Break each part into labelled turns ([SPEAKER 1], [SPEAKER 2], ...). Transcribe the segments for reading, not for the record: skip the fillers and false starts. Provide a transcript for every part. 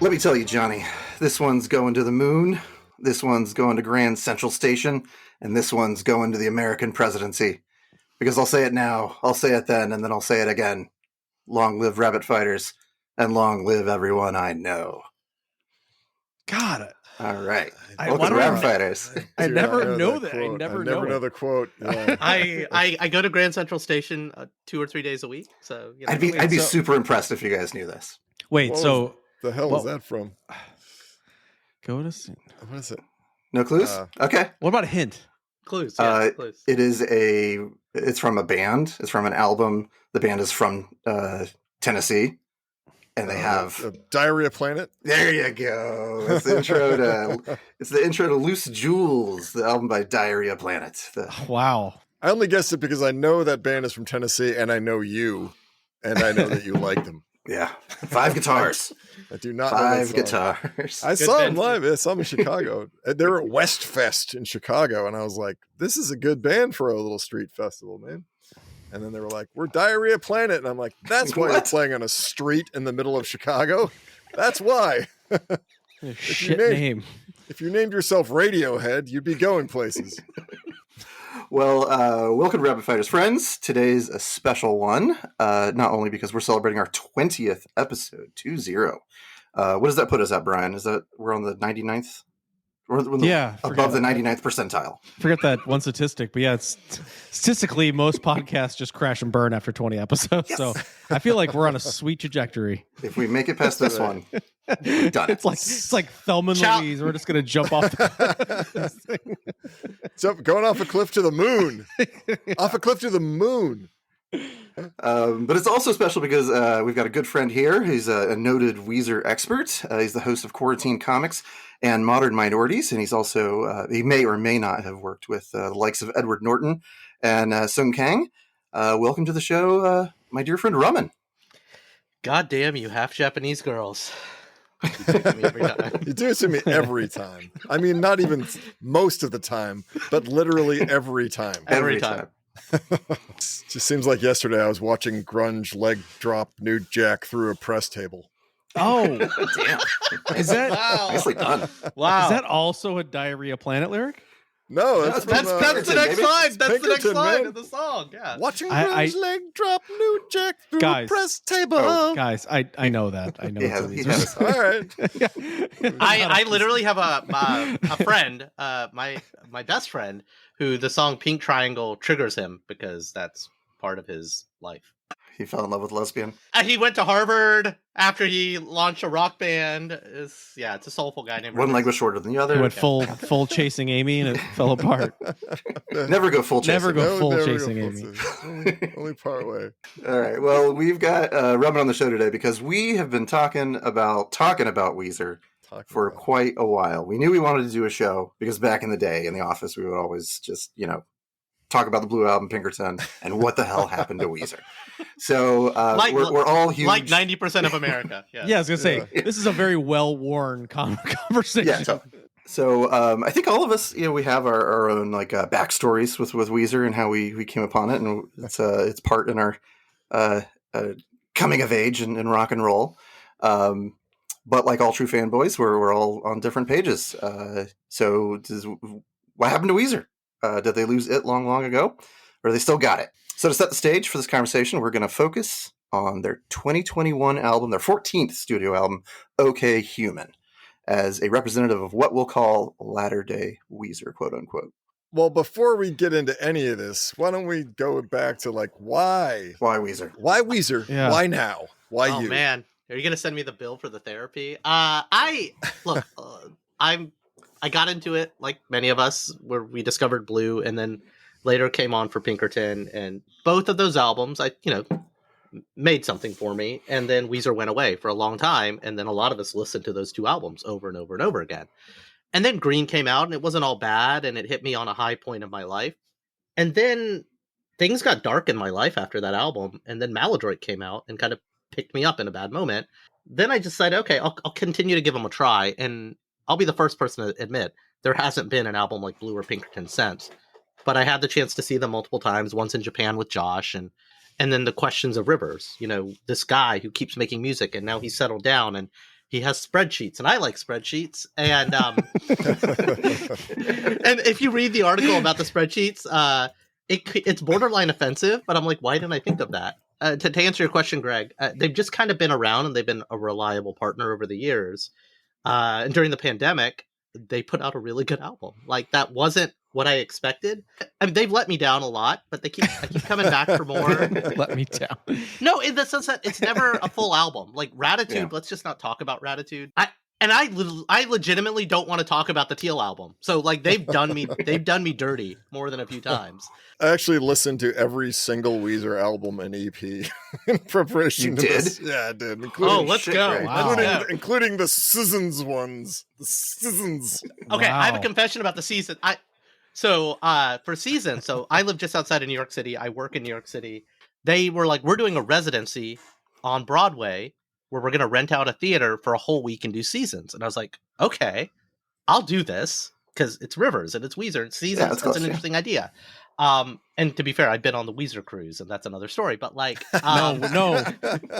[SPEAKER 1] Let me tell you, Johnny, this one's going to the moon, this one's going to Grand Central Station, and this one's going to the American presidency. Because I'll say it now, I'll say it then, and then I'll say it again. Long live rabbit fighters, and long live everyone I know.
[SPEAKER 2] Got it.
[SPEAKER 1] All right. Welcome to Rabbit Fighters.
[SPEAKER 2] I never know that. I never know
[SPEAKER 3] the quote. Yeah.
[SPEAKER 4] I go to Grand Central Station 2 or 3 days a week. So you know.
[SPEAKER 1] I'd be super impressed if you guys knew this.
[SPEAKER 2] Wait, so
[SPEAKER 3] the hell is that from?
[SPEAKER 2] Go to see.
[SPEAKER 3] What is it?
[SPEAKER 1] No clues? Okay.
[SPEAKER 2] What about a hint?
[SPEAKER 4] Clues. Yeah, clues.
[SPEAKER 1] It's from a band. It's from an album. The band is from Tennessee. And they have
[SPEAKER 3] Diarrhea Planet.
[SPEAKER 1] There you go. It's the intro to Loose Jewels, the album by Diarrhea Planet.
[SPEAKER 2] Wow.
[SPEAKER 3] I only guessed it because I know that band is from Tennessee, and I know you, and I know that you like them.
[SPEAKER 1] Yeah, 5 guitars.
[SPEAKER 3] I do not.
[SPEAKER 1] 5 guitars.
[SPEAKER 3] I saw them live. I saw them in Chicago. They were at West Fest in Chicago, and I was like, "This is a good band for a little street festival, man." And then they were like, "We're Diarrhea Planet," and I'm like, "That's why you're playing on a street in the middle of Chicago. That's why."
[SPEAKER 2] Name.
[SPEAKER 3] If you named yourself Radiohead, you'd be going places.
[SPEAKER 1] Well, welcome to Rabbit Fighters, friends. Today's a special one, not only because we're celebrating our 20th episode, 20. What does that put us at, Brian? Is that we're on the 99th? Above the 99th percentile.
[SPEAKER 2] Forget that one statistic, but yeah, it's statistically most podcasts just crash and burn after 20 episodes. Yes. So I feel like we're on a sweet trajectory.
[SPEAKER 1] If we make it past this one, we've done it.
[SPEAKER 2] It's like Thelma and Louise. We're just gonna jump off.
[SPEAKER 3] So going off a cliff to the moon. Off a cliff to the moon.
[SPEAKER 1] But it's also special because we've got a good friend here. He's a noted Weezer expert. He's the host of Quarantine Comics and Modern Minorities, and he's also he may or may not have worked with the likes of Edward Norton and Sung Kang. Welcome to the show, my dear friend Raman.
[SPEAKER 4] God damn you, half Japanese girls.
[SPEAKER 3] You do it to me every time. I mean, not even most of the time, but literally every time.
[SPEAKER 4] Every time.
[SPEAKER 3] Just seems like yesterday I was watching grunge leg drop nude jack through a press table.
[SPEAKER 2] Oh,
[SPEAKER 1] damn!
[SPEAKER 2] Is that
[SPEAKER 1] nicely done?
[SPEAKER 4] Wow!
[SPEAKER 2] Is that also a Diarrhea Planet lyric?
[SPEAKER 3] No,
[SPEAKER 4] that's the next line. That's the next line of the song. Yeah.
[SPEAKER 3] Watching grunge leg drop nude jack through a press table.
[SPEAKER 2] Oh, guys, I know that. I know.
[SPEAKER 1] Yes.
[SPEAKER 3] All right.
[SPEAKER 4] I literally have a friend, my best friend, who the song Pink Triangle triggers him because that's part of his life.
[SPEAKER 1] He fell in love with lesbian.
[SPEAKER 4] He went to Harvard after he launched a rock band. It's a soulful guy named
[SPEAKER 1] One leg was shorter than the other.
[SPEAKER 2] He went full chasing Amy and it fell apart.
[SPEAKER 1] Never go full chasing.
[SPEAKER 2] Never go full chasing Amy.
[SPEAKER 3] Only part way.
[SPEAKER 1] All right. Well, we've got Raman on the show today because we have been talking about Weezer for quite a while. We knew we wanted to do a show because back in the day in the office, we would always just, talk about the Blue Album, Pinkerton, and what the hell happened to Weezer. So we're all huge.
[SPEAKER 4] Like 90% of America. Yes.
[SPEAKER 2] Yeah, I was going to say, this is a very well-worn conversation.
[SPEAKER 1] Yeah, so I think all of us, we have our own backstories with Weezer and how we came upon it, and it's part in our coming of age in rock and roll. But like all true fanboys, we're all on different pages. So what happened to Weezer? Did they lose it long ago? Or they still got it? So to set the stage for this conversation, we're going to focus on their 2021 album, their 14th studio album, OK Human, as a representative of what we'll call latter-day Weezer, quote unquote.
[SPEAKER 3] Well, before we get into any of this, why don't we go back to why? Why
[SPEAKER 1] Weezer?
[SPEAKER 3] Why Weezer? Yeah. Why now? Why you?
[SPEAKER 4] Oh, man. Are you going to send me the bill for the therapy? I got into it like many of us where we discovered Blue and then later came on for Pinkerton, and both of those albums, made something for me. And then Weezer went away for a long time. And then a lot of us listened to those two albums over and over and over again. And then Green came out and it wasn't all bad. And it hit me on a high point of my life. And then things got dark in my life after that album. And then Maladroit came out and kind of picked me up in a bad moment. Then I decided, okay, I'll continue to give them a try. And I'll be the first person to admit there hasn't been an album like Blue or Pinkerton since. But I had the chance to see them multiple times, once in Japan with Josh, and then the Questions of Rivers, this guy who keeps making music and now he's settled down and he has spreadsheets, and I like spreadsheets. And and if you read the article about the spreadsheets, it's borderline offensive. But I'm like, why didn't I think of that? To answer your question, Greg, they've just kind of been around, and they've been a reliable partner over the years. And during the pandemic, they put out a really good album. Like, that wasn't what I expected. I mean, they've let me down a lot, but I keep coming back for more.
[SPEAKER 2] Let me down.
[SPEAKER 4] No, in the sense that it's never a full album. Like Ratitude, let's just not talk about Ratitude. I legitimately don't want to talk about the Teal album. So like they've done me dirty more than a few times.
[SPEAKER 3] I actually listened to every single Weezer album and EP in preparation
[SPEAKER 1] You
[SPEAKER 3] to
[SPEAKER 1] did?
[SPEAKER 3] this. Yeah, I did. Including,
[SPEAKER 4] Let's
[SPEAKER 1] shit,
[SPEAKER 4] go.
[SPEAKER 1] Greg.
[SPEAKER 2] Wow.
[SPEAKER 3] including the Seasons ones. The Seasons.
[SPEAKER 4] Okay, I have a
[SPEAKER 2] Wow.
[SPEAKER 4] confession about the season. For season, so I live just outside of New York City. I work in New York City. They were like, we're doing a residency on Broadway where we're going to rent out a theater for a whole week and do seasons. And I was like, okay, I'll do this because it's Rivers and it's Weezer and seasons.
[SPEAKER 1] that's
[SPEAKER 4] That's
[SPEAKER 1] close,
[SPEAKER 4] an
[SPEAKER 1] yeah.
[SPEAKER 4] interesting idea. And to be fair, I've been on the Weezer cruise, and that's another story. But like,
[SPEAKER 2] No,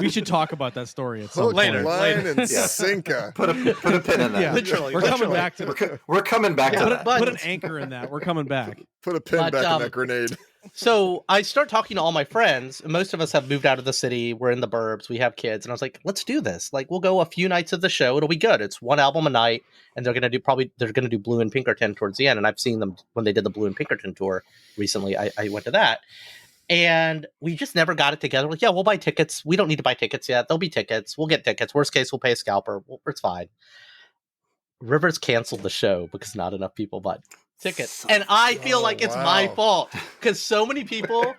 [SPEAKER 2] we should talk about that story at some
[SPEAKER 3] Hook,
[SPEAKER 2] point.
[SPEAKER 4] Later.
[SPEAKER 3] line, and
[SPEAKER 1] Yeah.
[SPEAKER 3] sinker.
[SPEAKER 1] Put a pin in that.
[SPEAKER 2] Yeah,
[SPEAKER 4] Literally,
[SPEAKER 2] we're coming back to
[SPEAKER 1] We're coming back to
[SPEAKER 2] put,
[SPEAKER 1] that.
[SPEAKER 2] put an anchor in that. We're coming back.
[SPEAKER 3] Put a pin
[SPEAKER 4] But,
[SPEAKER 3] back in that grenade.
[SPEAKER 4] So I start talking to all my friends. Most of us have moved out of the city. We're in the burbs. We have kids. And I was like, let's do this. Like, we'll go a few nights of the show. It'll be good. It's one album a night. And they're going to do Blue and Pinkerton towards the end. And I've seen them when they did the Blue and Pinkerton tour recently. I went to that. And we just never got it together. We're like, yeah, we'll buy tickets. We don't need to buy tickets yet. There'll be tickets. We'll get tickets. Worst case, we'll pay a scalper. It's fine. Rivers canceled the show because not enough people bought tickets. And I feel like it's my fault because so many people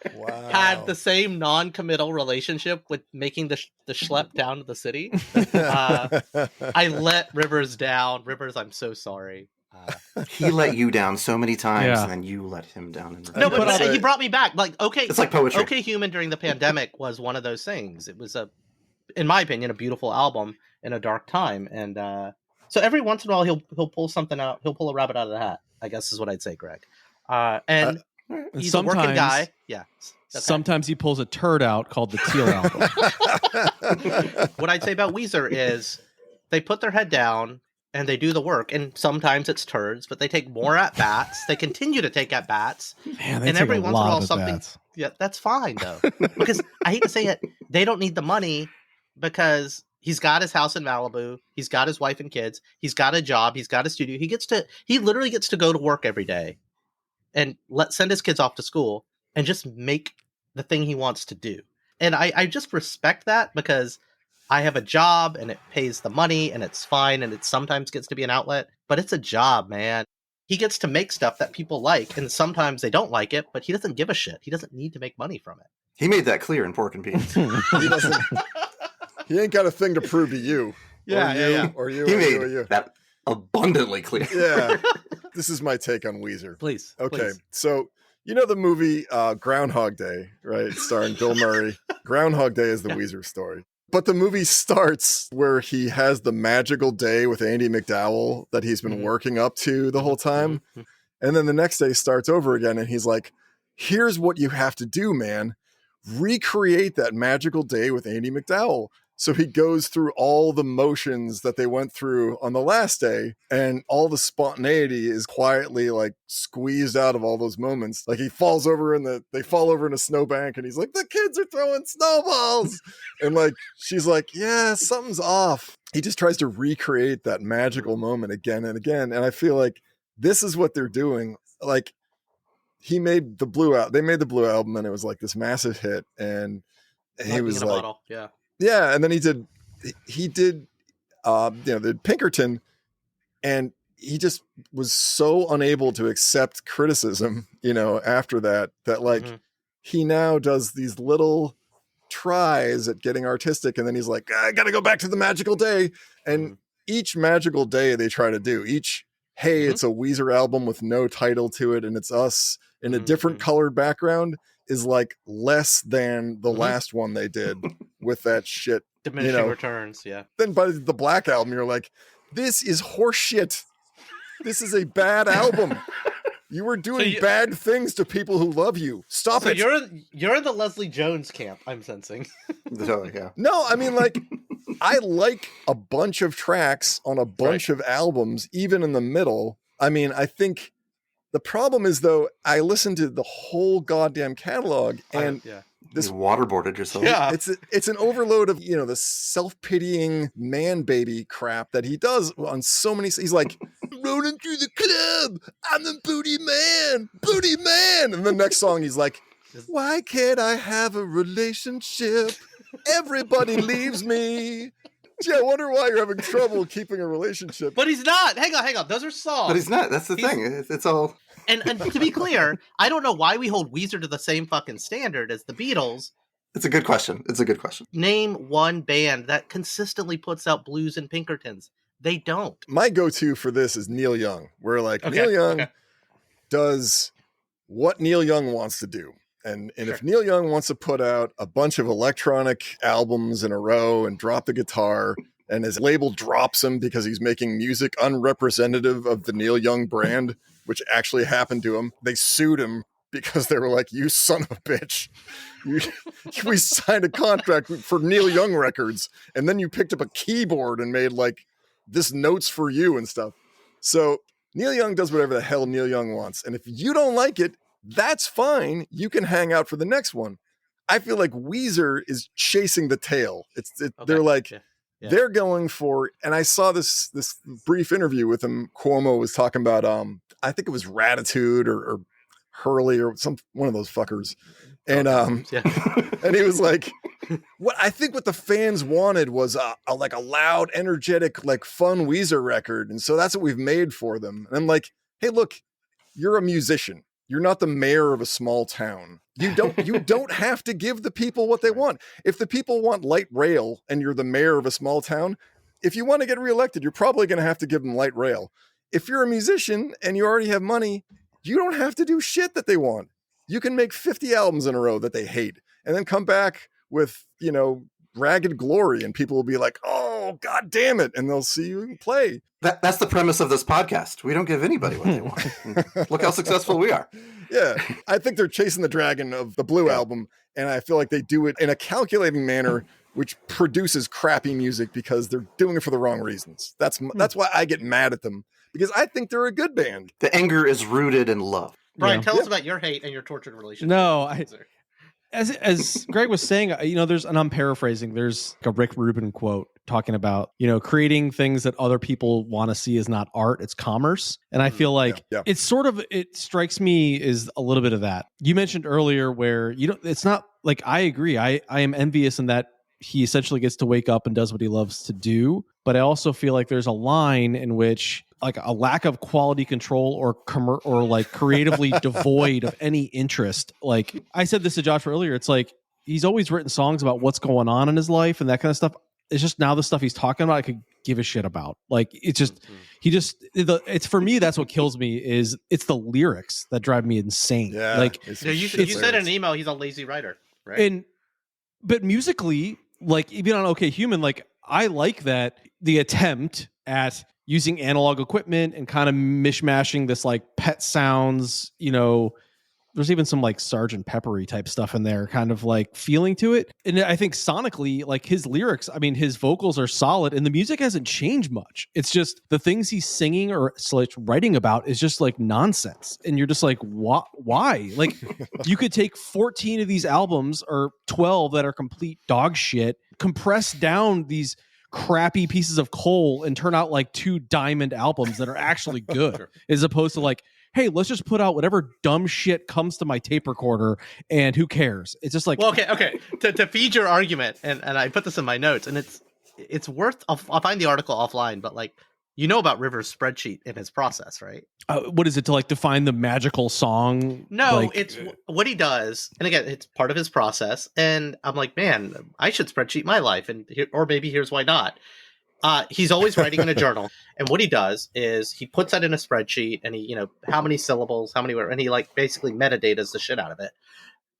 [SPEAKER 4] had the same non-committal relationship with making the schlep down to the city. I let Rivers down. Rivers, I'm so sorry.
[SPEAKER 1] He let you down so many times,
[SPEAKER 2] Yeah.
[SPEAKER 1] and then you let him down.
[SPEAKER 4] No,
[SPEAKER 2] put
[SPEAKER 4] but
[SPEAKER 2] out
[SPEAKER 4] he brought me back. Like, okay,
[SPEAKER 1] It's like poetry.
[SPEAKER 4] Okay Human during the pandemic was one of those things. It was in my opinion, a beautiful album in a dark time. And so every once in a while he'll pull something out. He'll pull a rabbit out of the hat, I guess is what I'd say, Greg. And he's a working guy. Yeah.
[SPEAKER 2] Sometimes he pulls a turd out called the Teal album.
[SPEAKER 4] What I'd say about Weezer is they put their head down and they do the work. And sometimes it's turds, but they take more at bats. They continue to take at bats.
[SPEAKER 2] Man, they
[SPEAKER 4] And
[SPEAKER 2] take
[SPEAKER 4] every
[SPEAKER 2] a
[SPEAKER 4] once in a
[SPEAKER 2] lot
[SPEAKER 4] while
[SPEAKER 2] of
[SPEAKER 4] something.
[SPEAKER 2] bats.
[SPEAKER 4] Yeah, that's fine though. Because I hate to say it, they don't need the money because he's got his house in Malibu, he's got his wife and kids, he's got a job, he's got a studio. He literally gets to go to work every day and send his kids off to school and just make the thing he wants to do. And I just respect that because I have a job and it pays the money and it's fine and it sometimes gets to be an outlet, but it's a job, man. He gets to make stuff that people like, and sometimes they don't like it, but he doesn't give a shit. He doesn't need to make money from it.
[SPEAKER 1] He made that clear in Pork and Beans.
[SPEAKER 3] He doesn't. He ain't got a thing to prove to you.
[SPEAKER 4] Yeah.
[SPEAKER 3] Or you.
[SPEAKER 1] He
[SPEAKER 3] or
[SPEAKER 1] made
[SPEAKER 3] you, or you.
[SPEAKER 1] that abundantly clear.
[SPEAKER 3] Yeah. This is my take on Weezer.
[SPEAKER 4] Please.
[SPEAKER 3] Okay,
[SPEAKER 4] please.
[SPEAKER 3] so you know the movie Groundhog Day, right? Starring Bill Murray. Groundhog Day is the Weezer story. But the movie starts where he has the magical day with Andy McDowell that he's been working up to the whole time. And then the next day starts over again and he's like, here's what you have to do, man. Recreate that magical day with Andy McDowell. So he goes through all the motions that they went through on the last day, and all the spontaneity is quietly like squeezed out of all those moments. Like they fall over in a snowbank and he's like, the kids are throwing snowballs. And like, she's like, yeah, something's off. He just tries to recreate that magical moment again and again. And I feel like this is what they're doing. Like they made the Blue album and it was like this massive hit. And he was like, yeah, and then he did the Pinkerton, and he just was so unable to accept criticism, after that like he now does these little tries at getting artistic, and then he's like, I gotta go back to the magical day. And each magical day they try to do, it's a Weezer album with no title to it, and it's us in a different colored background, is like less than the last one they did with that shit.
[SPEAKER 4] Diminishing returns, yeah.
[SPEAKER 3] Then by the Black Album, you're like, this is horseshit. This is a bad album. You were doing bad things to people who love you. Stop it.
[SPEAKER 4] You're in the Leslie Jones camp, I'm sensing.
[SPEAKER 1] So, yeah.
[SPEAKER 3] No, I mean, like, I like a bunch of tracks on a bunch of albums, even in the middle. I mean, I think the problem is, though, I listened to the whole goddamn catalog, and
[SPEAKER 1] this waterboarded yourself.
[SPEAKER 4] Yeah.
[SPEAKER 3] It's an overload of, you know, the self-pitying man baby crap that he does on so many. He's like, rolling through the club, I'm the booty man. And the next song, he's like, why can't I have a relationship? Everybody leaves me. Gee, I wonder why you're having trouble keeping a relationship.
[SPEAKER 4] But he's not. Hang on. Those are songs.
[SPEAKER 1] But he's not. That's the thing. It's all.
[SPEAKER 4] And to be clear, I don't know why we hold Weezer to the same fucking standard as the Beatles.
[SPEAKER 1] It's a good question.
[SPEAKER 4] Name one band that consistently puts out blues and Pinkertons. They don't.
[SPEAKER 3] My go-to for this is Neil Young. Where Neil Young does what Neil Young wants to do. And if Neil Young wants to put out a bunch of electronic albums in a row and drop the guitar, and his label drops him because he's making music unrepresentative of the Neil Young brand, which actually happened to him. They sued him because they were like, you son of a bitch. We signed a contract for Neil Young records, and then you picked up a keyboard and made like this notes for you and stuff. So Neil Young does whatever the hell Neil Young wants. And if you don't like it, that's fine. You can hang out for the next one. I feel like Weezer is chasing the tail. They're like, they're going for, and I saw this brief interview with him. Cuomo was talking about, I think it was Ratitude or Hurley or one of those fuckers. And, and he was like, what the fans wanted was a loud, energetic, like fun Weezer record. And so that's what we've made for them. And I'm like, hey, look, you're a musician. You're not the mayor of a small town. You don't have to give the people what they want. If the people want light rail and you're the mayor of a small town, if you want to get reelected, you're probably going to have to give them light rail. If you're a musician and you already have money, you don't have to do shit that they want. You can make 50 albums in a row that they hate and then come back with, you know, Ragged Glory, and people will be like, oh, God damn it. And they'll see you play.
[SPEAKER 1] That's the premise of this podcast. We don't give anybody what they want. Look how successful we are.
[SPEAKER 3] Yeah. I think they're chasing the dragon of the Blue album. And I feel like they do it in a calculating manner, which produces crappy music because they're doing it for the wrong reasons. That's why I get mad at them, because I think they're a good band.
[SPEAKER 1] The anger is rooted in love.
[SPEAKER 4] Brian, tell us about your hate and your tortured relationship.
[SPEAKER 2] No, as Greg was saying, you know, and I'm paraphrasing, there's a Rick Rubin quote talking about, you know, creating things that other people want to see is not art, it's commerce. And I feel like it's sort of, it strikes me as a little bit of that. You mentioned earlier where, you know, it's not like, I agree. I am envious in that he essentially gets to wake up and does what he loves to do. But I also feel like there's a line in which like a lack of quality control or like creatively devoid of any interest. Like I said this to Josh earlier, it's like he's always written songs about what's going on in his life and that kind of stuff. It's just now the stuff he's talking about I could give a shit about. Like it's just it's for me, that's what kills me is it's the lyrics that drive me insane.
[SPEAKER 3] Yeah,
[SPEAKER 4] like you said in an email he's a lazy writer, right?
[SPEAKER 2] But musically, like even on OK Human, like I like that the attempt at using analog equipment and kind of mishmashing this like pet sounds, you know, there's even some like Sgt. Peppery type stuff in there, kind of like feeling to it. And I think sonically, like his lyrics, I mean, his vocals are solid and the music hasn't changed much. It's just the things he's singing or like writing about is just like nonsense. And you're just like, why? Like you could take 14 of these albums or 12 that are complete dog shit, compress down these crappy pieces of coal and turn out like 2 diamond albums that are actually good, as opposed to like, hey, let's just put out whatever dumb shit comes to my tape recorder and who cares? It's just like,
[SPEAKER 4] well, okay. To feed your argument, and I put this in my notes, and it's worth. I'll find the article offline, but like, you know about Rivers' spreadsheet in his process, right?
[SPEAKER 2] What is it to like define the magical song?
[SPEAKER 4] No,
[SPEAKER 2] like,
[SPEAKER 4] it's what he does, and again, it's part of his process. And I'm like, man, I should spreadsheet my life, or maybe here's why not. He's always writing in a journal, and what he does is he puts that in a spreadsheet, and he, you know, how many syllables, how many words, and he like basically metadatas the shit out of it.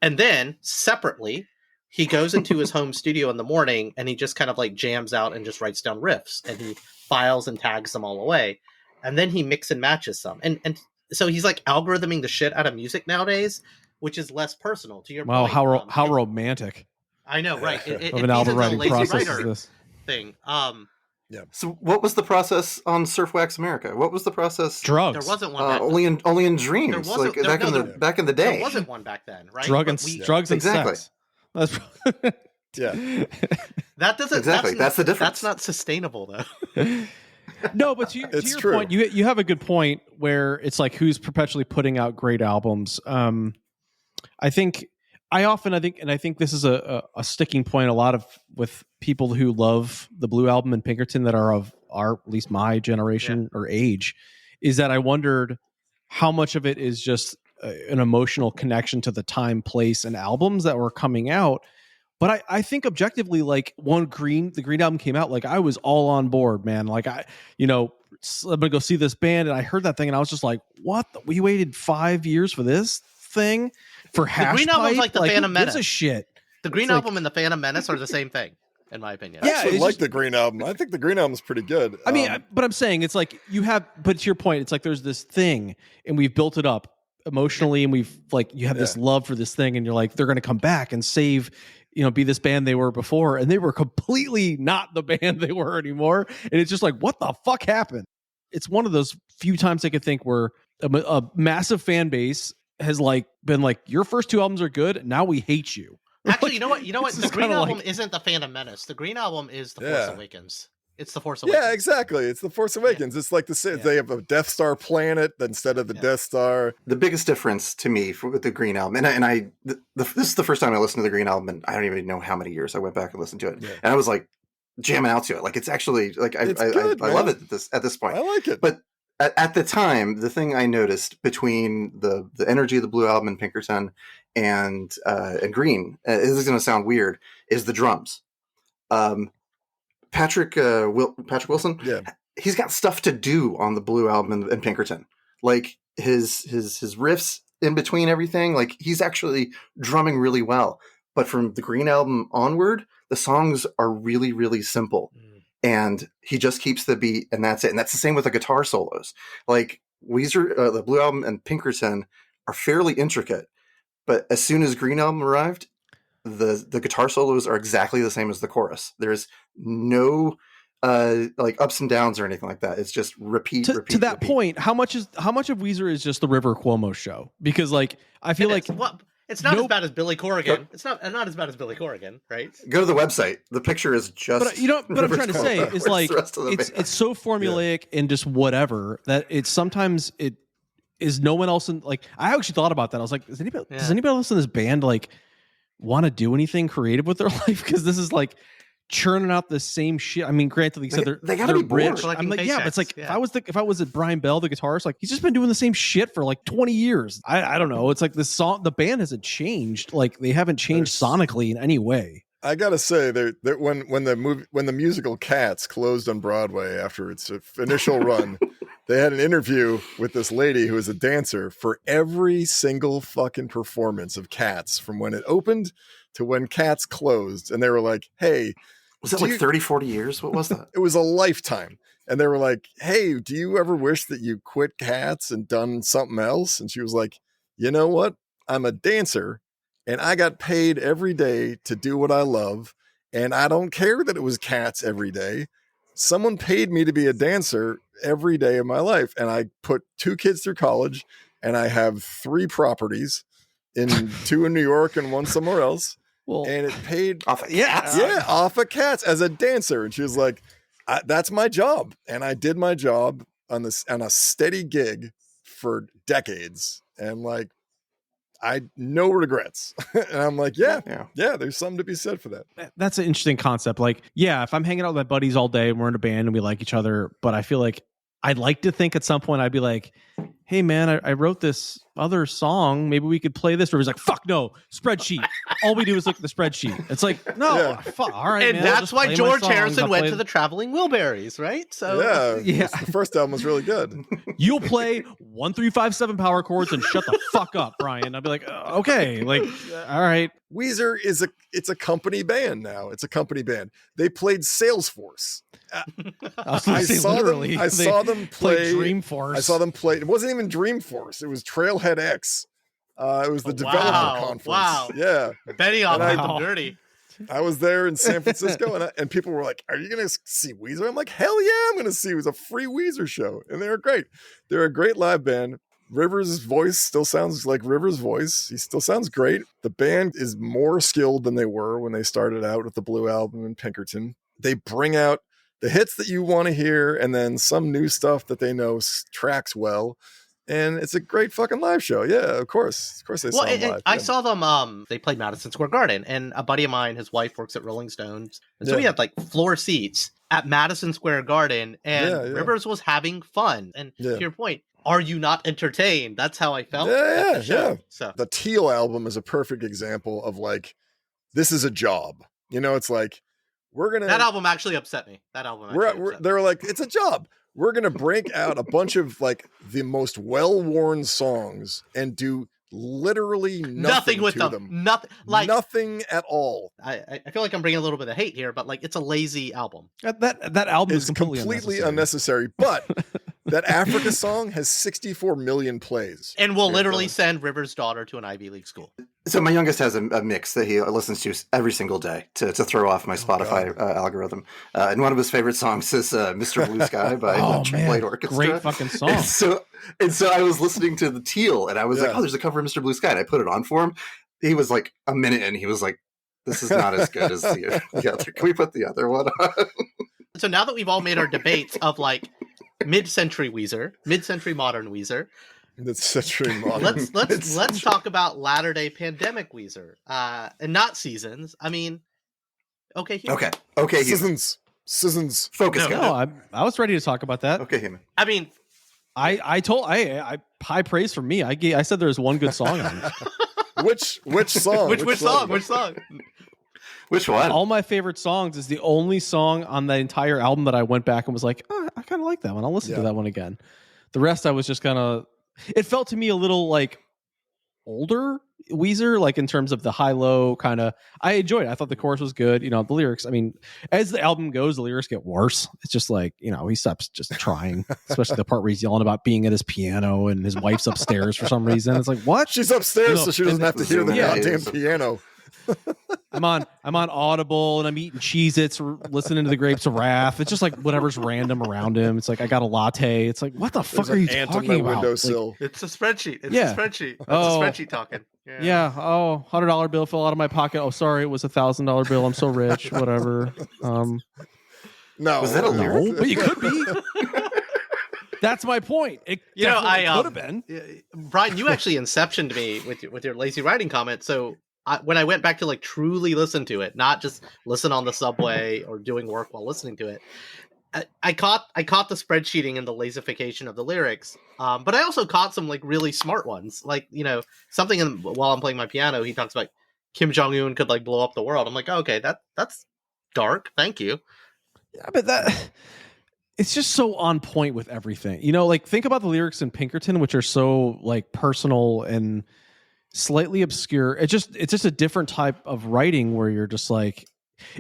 [SPEAKER 4] And then separately, he goes into his home studio in the morning, and he just kind of like jams out and just writes down riffs, and he files and tags them all away, and then he mix and matches some, and so he's like algorithming the shit out of music nowadays, which is less personal. To your
[SPEAKER 2] wow,
[SPEAKER 4] point,
[SPEAKER 2] how romantic!
[SPEAKER 4] I know, right?
[SPEAKER 2] Of an album writing process is this.
[SPEAKER 4] thing.
[SPEAKER 1] So what was the process on Surf Wax America? What was the process?
[SPEAKER 2] Drugs.
[SPEAKER 4] There wasn't one back then.
[SPEAKER 1] Only in dreams.
[SPEAKER 4] There wasn't-
[SPEAKER 1] Like
[SPEAKER 4] there-
[SPEAKER 1] back in the day.
[SPEAKER 4] There wasn't one back then, right?
[SPEAKER 2] Drugs and
[SPEAKER 1] Exactly.
[SPEAKER 2] sex. That's
[SPEAKER 3] Yeah.
[SPEAKER 4] That doesn't
[SPEAKER 1] Exactly. That's the difference.
[SPEAKER 4] That's not sustainable though.
[SPEAKER 2] No, but to
[SPEAKER 3] It's
[SPEAKER 2] your
[SPEAKER 3] true.
[SPEAKER 2] point, you have a good point where it's like who's perpetually putting out great albums. I think this is a sticking point a lot of with people who love the Blue Album and Pinkerton that are of at least my generation or age, is that I wondered how much of it is just an emotional connection to the time, place, and albums that were coming out. But I think objectively, like the Green Album came out, like I was all on board, man. Like I'm gonna go see this band, and I heard that thing, and I was just like, "What? We waited 5 years for this thing for Hash
[SPEAKER 4] Green Album's
[SPEAKER 2] Pipe?
[SPEAKER 4] like the Phantom
[SPEAKER 2] who gives
[SPEAKER 4] Menace.
[SPEAKER 2] a shit."
[SPEAKER 4] The Green
[SPEAKER 2] It's like-
[SPEAKER 4] Album and the Phantom Menace are the same thing, in my opinion.
[SPEAKER 3] I
[SPEAKER 2] Yeah,
[SPEAKER 3] actually
[SPEAKER 2] it's
[SPEAKER 3] like
[SPEAKER 2] just-
[SPEAKER 3] the Green Album. I think the Green Album's pretty good.
[SPEAKER 2] I mean, but I'm saying it's like but to your point, it's like there's this thing, and we've built it up emotionally, and we've like you have this love for this thing, and you're like they're gonna come back and save. Be this band they were before, and they were completely not the band they were anymore. And it's just like, what the fuck happened? It's one of those few times I could think where a massive fan base has like been like, your first 2 albums are good, now we hate you.
[SPEAKER 4] Actually, you know what?
[SPEAKER 2] this
[SPEAKER 4] The
[SPEAKER 2] is
[SPEAKER 4] Green
[SPEAKER 2] kinda
[SPEAKER 4] Album
[SPEAKER 2] like-
[SPEAKER 4] isn't the Phantom Menace. The Green Album is the Force
[SPEAKER 3] Yeah.
[SPEAKER 4] Awakens. It's the Force Awakens.
[SPEAKER 3] yeah, exactly. It's the Force Awakens. It's like they have a Death Star planet instead of the Death Star.
[SPEAKER 1] The biggest difference to me with the Green Album, this is the first time I listened to the Green Album, and I don't even know how many years I went back and listened to it, and I was like jamming out to it. Like it's actually like I love it at this point.
[SPEAKER 3] I like it.
[SPEAKER 1] But at the time, the thing I noticed between the energy of the Blue Album and Pinkerton and Green, this is going to sound weird, is the drums. Patrick Wilson, he's got stuff to do on the Blue Album and Pinkerton. Like his riffs in between everything, like he's actually drumming really well. But from the Green Album onward, the songs are really, really simple. And he just keeps the beat, and that's it. And that's the same with the guitar solos. Like Weezer, the Blue Album and Pinkerton are fairly intricate. But as soon as Green Album arrived, the guitar solos are exactly the same as the chorus. There's no like ups and downs or anything like that. It's just repeat.
[SPEAKER 2] To that point, how much of Weezer is just the River Cuomo show? Because like I feel like
[SPEAKER 4] it's not as bad as Billy Corrigan. It's not as bad as Billy Corrigan, right?
[SPEAKER 1] Go to the website. The picture is just.
[SPEAKER 2] But what I'm trying to say is
[SPEAKER 1] Where's
[SPEAKER 2] like
[SPEAKER 1] the rest of the band?
[SPEAKER 2] it's so formulaic and just whatever that it's sometimes it is no one else in like I actually thought about that. I was like, does anybody else in this band like want to do anything creative with their life? Because this is like churning out the same shit. I mean, granted, like you said,
[SPEAKER 1] they gotta be bored.
[SPEAKER 2] rich. I'm like, yeah, but it's like if I was at Brian Bell, the guitarist, like he's just been doing the same shit for like 20 years. I don't know. It's like the band hasn't changed. Like they haven't changed sonically in any way.
[SPEAKER 3] I gotta say, when the musical Cats closed on Broadway after its initial run, they had an interview with this lady who was a dancer for every single fucking performance of Cats from when it opened to when Cats closed, and they were like, "Hey."
[SPEAKER 1] Was it like 30, 40 years? What was that?
[SPEAKER 3] It was a lifetime. And they were like, "Hey, do you ever wish that you quit Cats and done something else?" And she was like, "You know what? I'm a dancer and I got paid every day to do what I love. And I don't care that it was Cats every day. Someone paid me to be a dancer every day of my life. And I put 2 kids through college and I have 3 properties 2 in New York and 1 somewhere else.
[SPEAKER 2] Well,
[SPEAKER 3] and it paid
[SPEAKER 1] Off of Cats?
[SPEAKER 3] off of Cats as a dancer." And she was like, "That's my job." And I did my job on a steady gig for decades. And like, I no regrets. And I'm like, yeah, there's something to be said for that.
[SPEAKER 2] That's an interesting concept. Like, yeah, if I'm hanging out with my buddies all day and we're in a band and we like each other, but I feel like I'd like to think at some point I'd be like, "Hey man, I wrote this other song. Maybe we could play this." Or he's like, "Fuck no, spreadsheet. All we do is look at the spreadsheet." It's like, no, fuck, all right,
[SPEAKER 4] And
[SPEAKER 2] man, I'll
[SPEAKER 4] that's
[SPEAKER 2] just
[SPEAKER 4] why
[SPEAKER 2] play my
[SPEAKER 4] George
[SPEAKER 2] songs.
[SPEAKER 4] Harrison
[SPEAKER 2] I'll
[SPEAKER 4] went
[SPEAKER 2] play-
[SPEAKER 4] to the Traveling Wilburys, right? So
[SPEAKER 3] Yeah. The first album was really good.
[SPEAKER 2] You'll play 1, 3, 5, 7 power chords and shut the fuck up, Brian. I'd be like, okay, like, all right.
[SPEAKER 3] Weezer it's a company band now. It's a company band. They played Salesforce. I saw them play
[SPEAKER 2] Dreamforce.
[SPEAKER 3] I saw them play. It wasn't even Dreamforce. It was Trailhead X. It was the developer conference.
[SPEAKER 4] Wow.
[SPEAKER 3] Yeah.
[SPEAKER 4] Betty off
[SPEAKER 3] And
[SPEAKER 4] them dirty.
[SPEAKER 3] I was there in San Francisco, and people were like, "Are you going to see Weezer?" I'm like, "Hell yeah, I'm going to see." It was a free Weezer show, and they were great. They're a great live band. Rivers' voice still sounds like Rivers' voice. He still sounds great. The band is more skilled than they were when they started out with the Blue album and Pinkerton. They bring out the hits that you want to hear, and then some new stuff that they know tracks well. And it's a great fucking live show. Yeah, of course they saw them live.
[SPEAKER 4] I saw them. They played Madison Square Garden, and a buddy of mine, his wife works at Rolling Stones, and so we had like floor seats at Madison Square Garden, and Rivers was having fun. And to your point, are you not entertained? That's how I felt.
[SPEAKER 3] Yeah. So the Teal album is a perfect example of like, this is a job. You know, it's like
[SPEAKER 4] that album actually upset me.
[SPEAKER 3] They were like, it's a job. We're going to break out a bunch of like the most well-worn songs and do literally nothing with them. Nothing at all.
[SPEAKER 4] I feel like I'm bringing a little bit of hate here, but like it's a lazy album.
[SPEAKER 2] That album is completely
[SPEAKER 3] unnecessary. But that Africa song has 64 million plays.
[SPEAKER 4] And will literally send Rivers' daughter to an Ivy League school.
[SPEAKER 1] So my youngest has a mix that he listens to every single day to throw off my Spotify algorithm. And one of his favorite songs is Mr. Blue Sky by Triple Orchestra.
[SPEAKER 2] Great fucking song.
[SPEAKER 1] And so I was listening to the Teal, and I was like, oh, there's a cover of Mr. Blue Sky. And I put it on for him. He was like a minute in. He was like, this is not as good as the other. Can we put the other one on?
[SPEAKER 4] So now that we've all made our debates of like mid-century Weezer, mid-century modern Weezer,
[SPEAKER 3] mid-century modern.
[SPEAKER 4] Let's talk about latter-day pandemic Weezer, and not seasons. I mean, okay.
[SPEAKER 3] Seasons.
[SPEAKER 1] Focus.
[SPEAKER 2] No, I was ready to talk about that.
[SPEAKER 1] Okay, Heyman.
[SPEAKER 4] I mean,
[SPEAKER 2] I high praise for me. I said there was one good song on it.
[SPEAKER 3] Which song?
[SPEAKER 4] Which song?
[SPEAKER 1] Which one?
[SPEAKER 2] All My Favorite Songs is the only song on the entire album that I went back and was like, oh, I kind of like that one. I'll listen to that one again. The rest I was just kind of, it felt to me a little like older Weezer, like in terms of the high-low kind of. I enjoyed it. I thought the chorus was good. You know, the lyrics, I mean, as the album goes, the lyrics get worse. It's just like, you know, he stops just trying, especially the part where he's yelling about being at his piano and his wife's upstairs for some reason. It's like, what?
[SPEAKER 3] She's upstairs, so she doesn't have to hear the goddamn piano.
[SPEAKER 2] I'm on Audible and I'm eating Cheez-Its, listening to the Grapes of Wrath. It's just like whatever's random around him. It's like I got a latte. It's like, what the fuck are you talking about?
[SPEAKER 3] Windowsill.
[SPEAKER 4] Like, it's a spreadsheet. It's a spreadsheet. It's a spreadsheet talking.
[SPEAKER 2] Yeah. Oh, $100 bill fell out of my pocket. Oh, sorry, it was $1,000 bill. I'm so rich. Whatever.
[SPEAKER 3] No,
[SPEAKER 1] was that a lyric?
[SPEAKER 2] No, but you could be. That's my point. It could have been.
[SPEAKER 4] Brian, you actually inceptioned me with your lazy writing comment. So when I went back to like truly listen to it, not just listen on the subway or doing work while listening to it, I caught the spreadsheeting and the lazification of the lyrics. But I also caught some like really smart ones, like, you know, something while I'm playing my piano, he talks about Kim Jong-un could like blow up the world. I'm like, oh, okay, that's dark. Thank you.
[SPEAKER 2] Yeah, but it's just so on point with everything. You know, like think about the lyrics in Pinkerton, which are so like personal and slightly obscure. It's just a different type of writing where you're just like,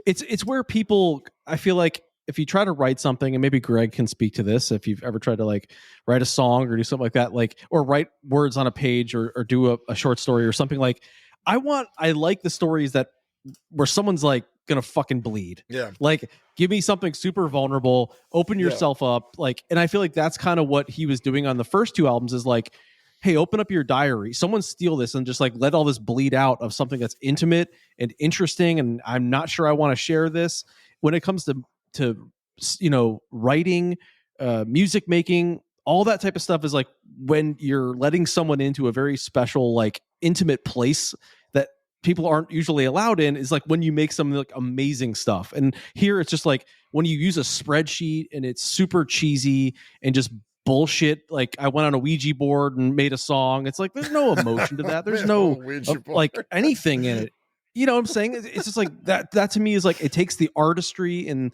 [SPEAKER 2] it's where people, I feel like if you try to write something, and maybe Greg can speak to this, if you've ever tried to like write a song or do something like that, like, or write words on a page or do a short story or something, like I like the stories that where someone's like gonna fucking bleed.
[SPEAKER 3] Yeah.
[SPEAKER 2] Like give me something super vulnerable, open yourself up. Like, and I feel like that's kind of what he was doing on the first two albums is like, hey, open up your diary. Someone steal this and just like let all this bleed out of something that's intimate and interesting. And I'm not sure I want to share this. When it comes to you know, writing, music making, all that type of stuff is like when you're letting someone into a very special, like intimate place that people aren't usually allowed in, is like when you make some like amazing stuff. And here it's just like when you use a spreadsheet and it's super cheesy and just bullshit. Like I went on a Ouija board and made a song. It's like there's no emotion to that. There's no like anything in it. You know what I'm saying? It's just like that to me is like it takes the artistry and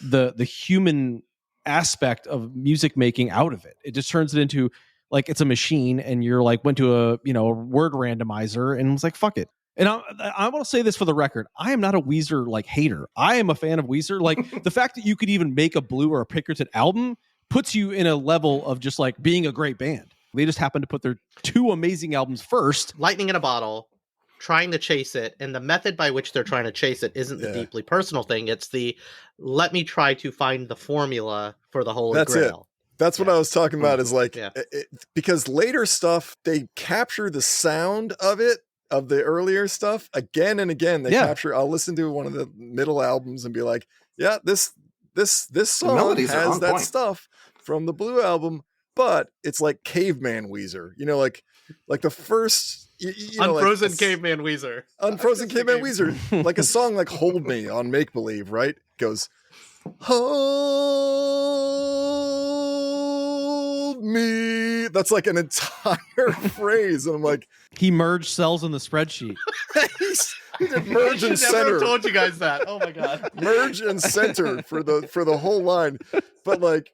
[SPEAKER 2] the human aspect of music making out of it. It just turns it into like it's a machine, and you're like went to a word randomizer and was like fuck it. And I want to say this for the record. I am not a Weezer like hater. I am a fan of Weezer. Like the fact that you could even make a Blue or a Pinkerton album puts you in a level of just like being a great band. They just happened to put their two amazing albums first.
[SPEAKER 4] Lightning in a Bottle trying to chase it, and the method by which they're trying to chase it isn't the deeply personal thing. It's the let me try to find the formula for the Holy Grail.
[SPEAKER 3] That's what I was talking about, is like, because later stuff, they capture the sound of it, of the earlier stuff again and again. They capture, I'll listen to one of the middle albums and be like, yeah, this song has that stuff from the Blue album, but it's like Caveman Weezer, you know, like the first, you know,
[SPEAKER 4] Unfrozen Caveman Weezer.
[SPEAKER 3] Unfrozen Caveman Weezer, like a song like Hold Me on Make Believe, right? Goes, hold me. That's like an entire phrase. And I'm like,
[SPEAKER 2] he merged cells in the spreadsheet.
[SPEAKER 3] He did merge and center.
[SPEAKER 4] I never told you guys that. Oh my God.
[SPEAKER 3] Merge and center for the whole line. But like,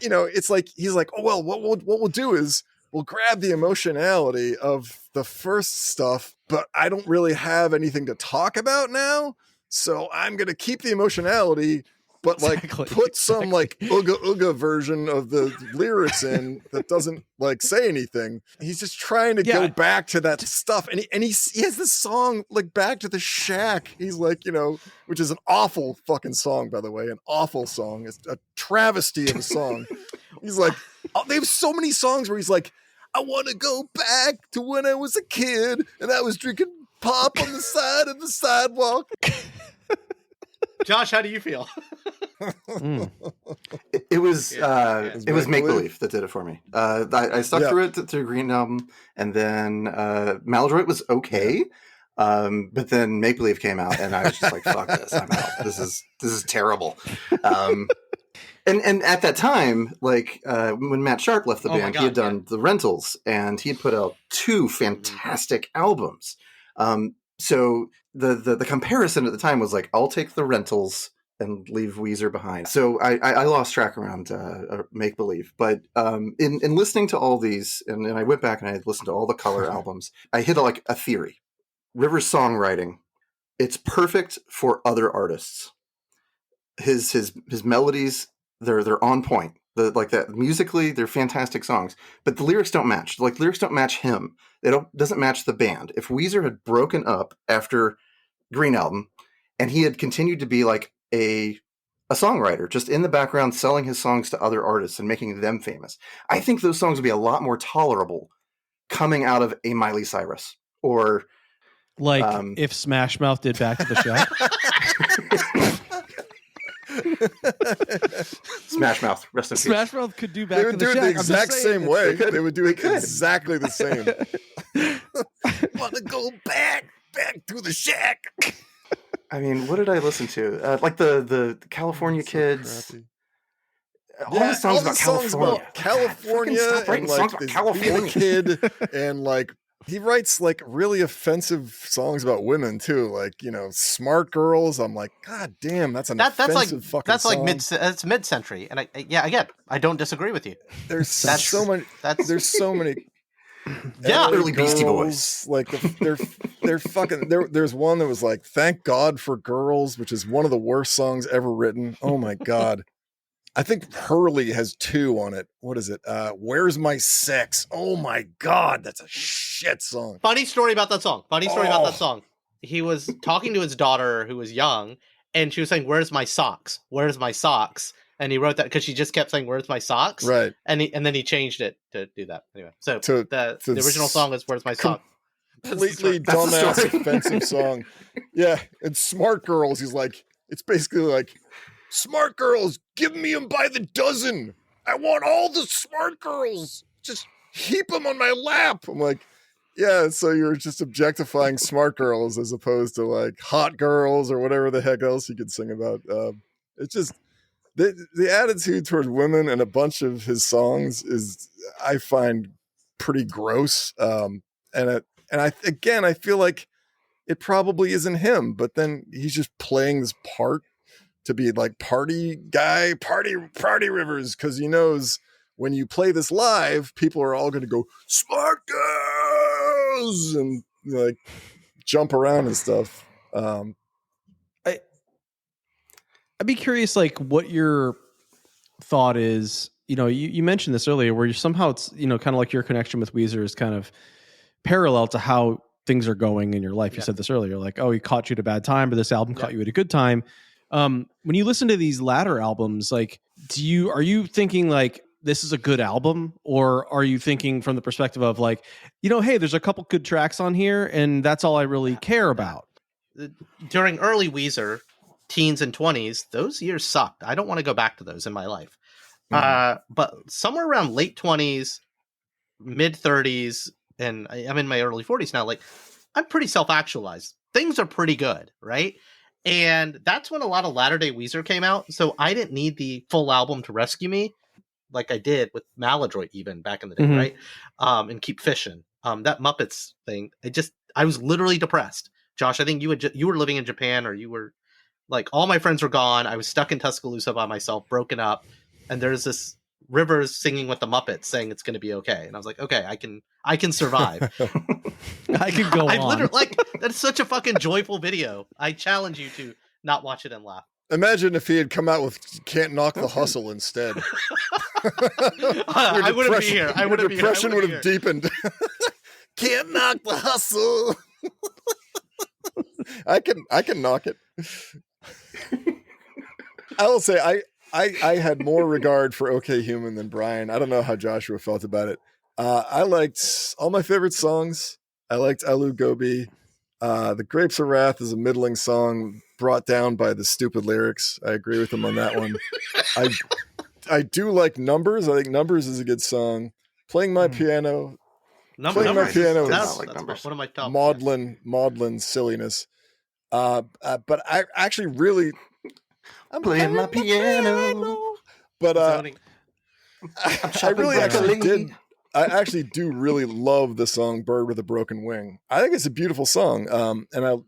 [SPEAKER 3] you know, it's like, he's like, oh, well, what we'll do is we'll grab the emotionality of the first stuff, but I don't really have anything to talk about now. So I'm going to keep the emotionality, but like put some like ooga ooga version of the lyrics in that doesn't like say anything. He's just trying to go back to that stuff. And he has this song like Back to the Shack. He's like, you know, which is an awful fucking song, by the way, an awful song. It's a travesty of a song. He's like, they have so many songs where he's like, I want to go back to when I was a kid and I was drinking pop on the side of the sidewalk.
[SPEAKER 4] Josh, how do you feel?
[SPEAKER 1] It was Make Believe that did it for me. I stuck through it through Green Album, and then Maladroit was okay, but then Make Believe came out, and I was just like, "Fuck this! I'm out. This is terrible." And at that time, like when Matt Sharp left the band, he had done the Rentals, and he had put out 2 fantastic albums. So the comparison at the time was like, I'll take the Rentals and leave Weezer behind. So I lost track around Make Believe. But in listening to all these, and I went back and I listened to all the Color albums, I hit like a theory. Rivers' songwriting, it's perfect for other artists. His melodies, they're on point. Like that musically, they're fantastic songs, but the lyrics don't match. Like lyrics don't match him. Doesn't match the band. If Weezer had broken up after Green Album, and he had continued to be like a songwriter, just in the background, selling his songs to other artists and making them famous, I think those songs would be a lot more tolerable coming out of a Miley Cyrus or
[SPEAKER 2] like if Smash Mouth did Back to the Shack.
[SPEAKER 1] Smash Mouth, rest in peace.
[SPEAKER 2] Smash Mouth could do Back to the Shack.
[SPEAKER 3] They would do it the exact same way. They would do it exactly the same. Want to go back to the shack.
[SPEAKER 1] I mean, what did I listen to? Like the California Kids. All the songs about California.
[SPEAKER 3] Stop writing songs about California. Kid, and like he writes like really offensive songs about women too, like, you know, Smart Girls. I'm like, God damn, that's an offensive fucking song.
[SPEAKER 4] That's mid-century, and I don't disagree with you.
[SPEAKER 3] There's so many.
[SPEAKER 1] Early Beastie Boys.
[SPEAKER 3] Like they're fucking. There's one that was like, Thank God for Girls, which is one of the worst songs ever written. Oh my God. I think Hurley has 2 on it. What is it? Where's My Sex? Oh my God, that's a shit song.
[SPEAKER 4] Funny story about that song. He was talking to his daughter who was young, and she was saying, "Where's my socks? Where's my socks?" And he wrote that because she just kept saying, "Where's my socks?"
[SPEAKER 3] Right.
[SPEAKER 4] And then he changed it to do that. Anyway, so the original song is "Where's my socks."
[SPEAKER 3] Completely dumbass, offensive song. Yeah, and Smart Girls. He's like, it's basically like, Smart Girls, give me them by the dozen. I want all the smart girls. Just heap them on my lap. I'm like, yeah, so you're just objectifying smart girls as opposed to like hot girls or whatever the heck else you could sing about. It's just the attitude toward women in a bunch of his songs is, I find, pretty gross. And I feel like it probably isn't him, but then he's just playing this part to be like party guy, party Rivers, because he knows when you play this live, people are all going to go Smart Girls and like jump around and stuff.
[SPEAKER 2] I'd be curious, like, what your thought is. You know, you mentioned this earlier, where you somehow, it's, you know, kind of like your connection with Weezer is kind of parallel to how things are going in your life. You said this earlier, like, oh, he caught you at a bad time, or this album caught you at a good time. When you listen to these latter albums, like, are you thinking like this is a good album, or are you thinking from the perspective of like, hey, there's a couple good tracks on here, and that's all I really care about?
[SPEAKER 4] During early Weezer, teens and 20s, those years sucked. I don't want to go back to those in my life. But somewhere around late 20s, mid 30s, and I'm in my early 40s now, like, I'm pretty self-actualized. Things are pretty good, right? And that's when a lot of latter-day Weezer came out, so I didn't need the full album to rescue me, like I did with Maladroit even back in the day, right? And Keep Fishing. That Muppets thing, I was literally depressed. Josh, I think you were living in Japan, or you were, like, all my friends were gone. I was stuck in Tuscaloosa by myself, broken up, and there's this Rivers singing with the Muppets saying it's going to be okay. And I was like, okay, I can survive.
[SPEAKER 2] I can go on.
[SPEAKER 4] Literally, like, that's such a fucking joyful video. I challenge you to not watch it and laugh.
[SPEAKER 3] Imagine if he had come out with Can't Knock the Hustle instead.
[SPEAKER 4] I wouldn't be here.
[SPEAKER 3] Your depression would have deepened. Can't knock the hustle. I can knock it. I will say I had more regard for OK Human than Brian. I don't know how Joshua felt about it. I liked all my favorite songs. I liked Alu Gobi. The Grapes of Wrath is a middling song brought down by the stupid lyrics. I agree with him on that one. I do like Numbers. I think Numbers is a good song. Playing My Piano. Playing My Piano is
[SPEAKER 4] one of my top
[SPEAKER 3] maudlin silliness. But I actually really...
[SPEAKER 1] I'm playing my piano.
[SPEAKER 3] But I actually do really love the song Bird with a Broken Wing. I think it's a beautiful song.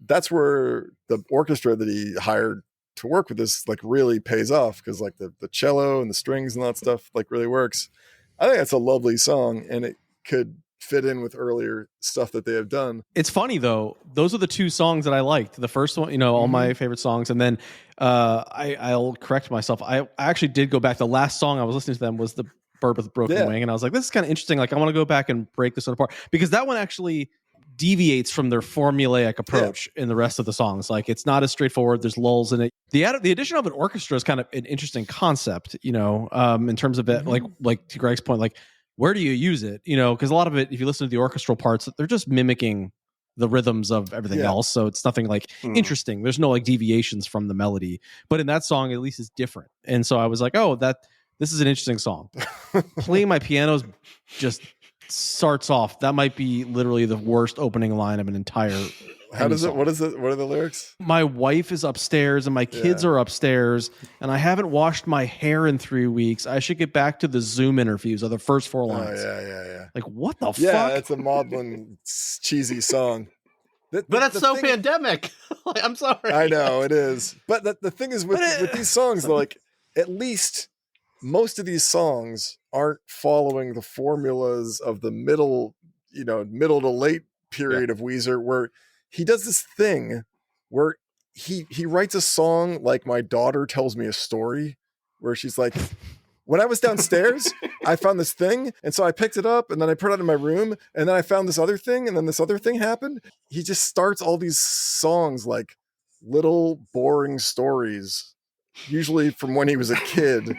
[SPEAKER 3] That's where the orchestra that he hired to work with this like really pays off, because like the cello and the strings and all that stuff like really works. I think it's a lovely song, and it could fit in with earlier stuff that they have done.
[SPEAKER 2] It's funny though, those are the two songs that I liked. The first one, all my favorite songs, and then I'll correct myself. I actually did go back. The last song I was listening to them was the Bird with a Broken Wing, and I was like, this is kind of interesting. Like, I want to go back and break this one apart, because that one actually deviates from their formulaic approach in the rest of the songs. Like, it's not as straightforward. There's lulls in it. The addition of an orchestra is kind of an interesting concept, in terms of it, like to Greg's point, like, where do you use it? Because a lot of it, if you listen to the orchestral parts, they're just mimicking the rhythms of everything else. So it's nothing like interesting. There's no like deviations from the melody. But in that song, at least, it's different. And so I was like, oh, this is an interesting song. Playing My Pianos just starts off. That might be literally the worst opening line of an entire...
[SPEAKER 3] How does it? What is it? What are the lyrics?
[SPEAKER 2] My wife is upstairs and my kids are upstairs, and I haven't washed my hair in 3 weeks. I should get back to the Zoom interviews. Are the first 4 lines?
[SPEAKER 3] Yeah.
[SPEAKER 2] Like, what the fuck?
[SPEAKER 3] Yeah, it's a maudlin, cheesy song.
[SPEAKER 4] But that's so pandemic. Like, I'm sorry.
[SPEAKER 3] I know it is. But the thing is with these songs, like, at least most of these songs aren't following the formulas of the middle to late period of Weezer, where he does this thing where he writes a song like My Daughter Tells Me a Story, where she's like, when I was downstairs, I found this thing, and so I picked it up, and then I put it in my room, and then I found this other thing, and then this other thing happened. He just starts all these songs like little boring stories, usually from when he was a kid.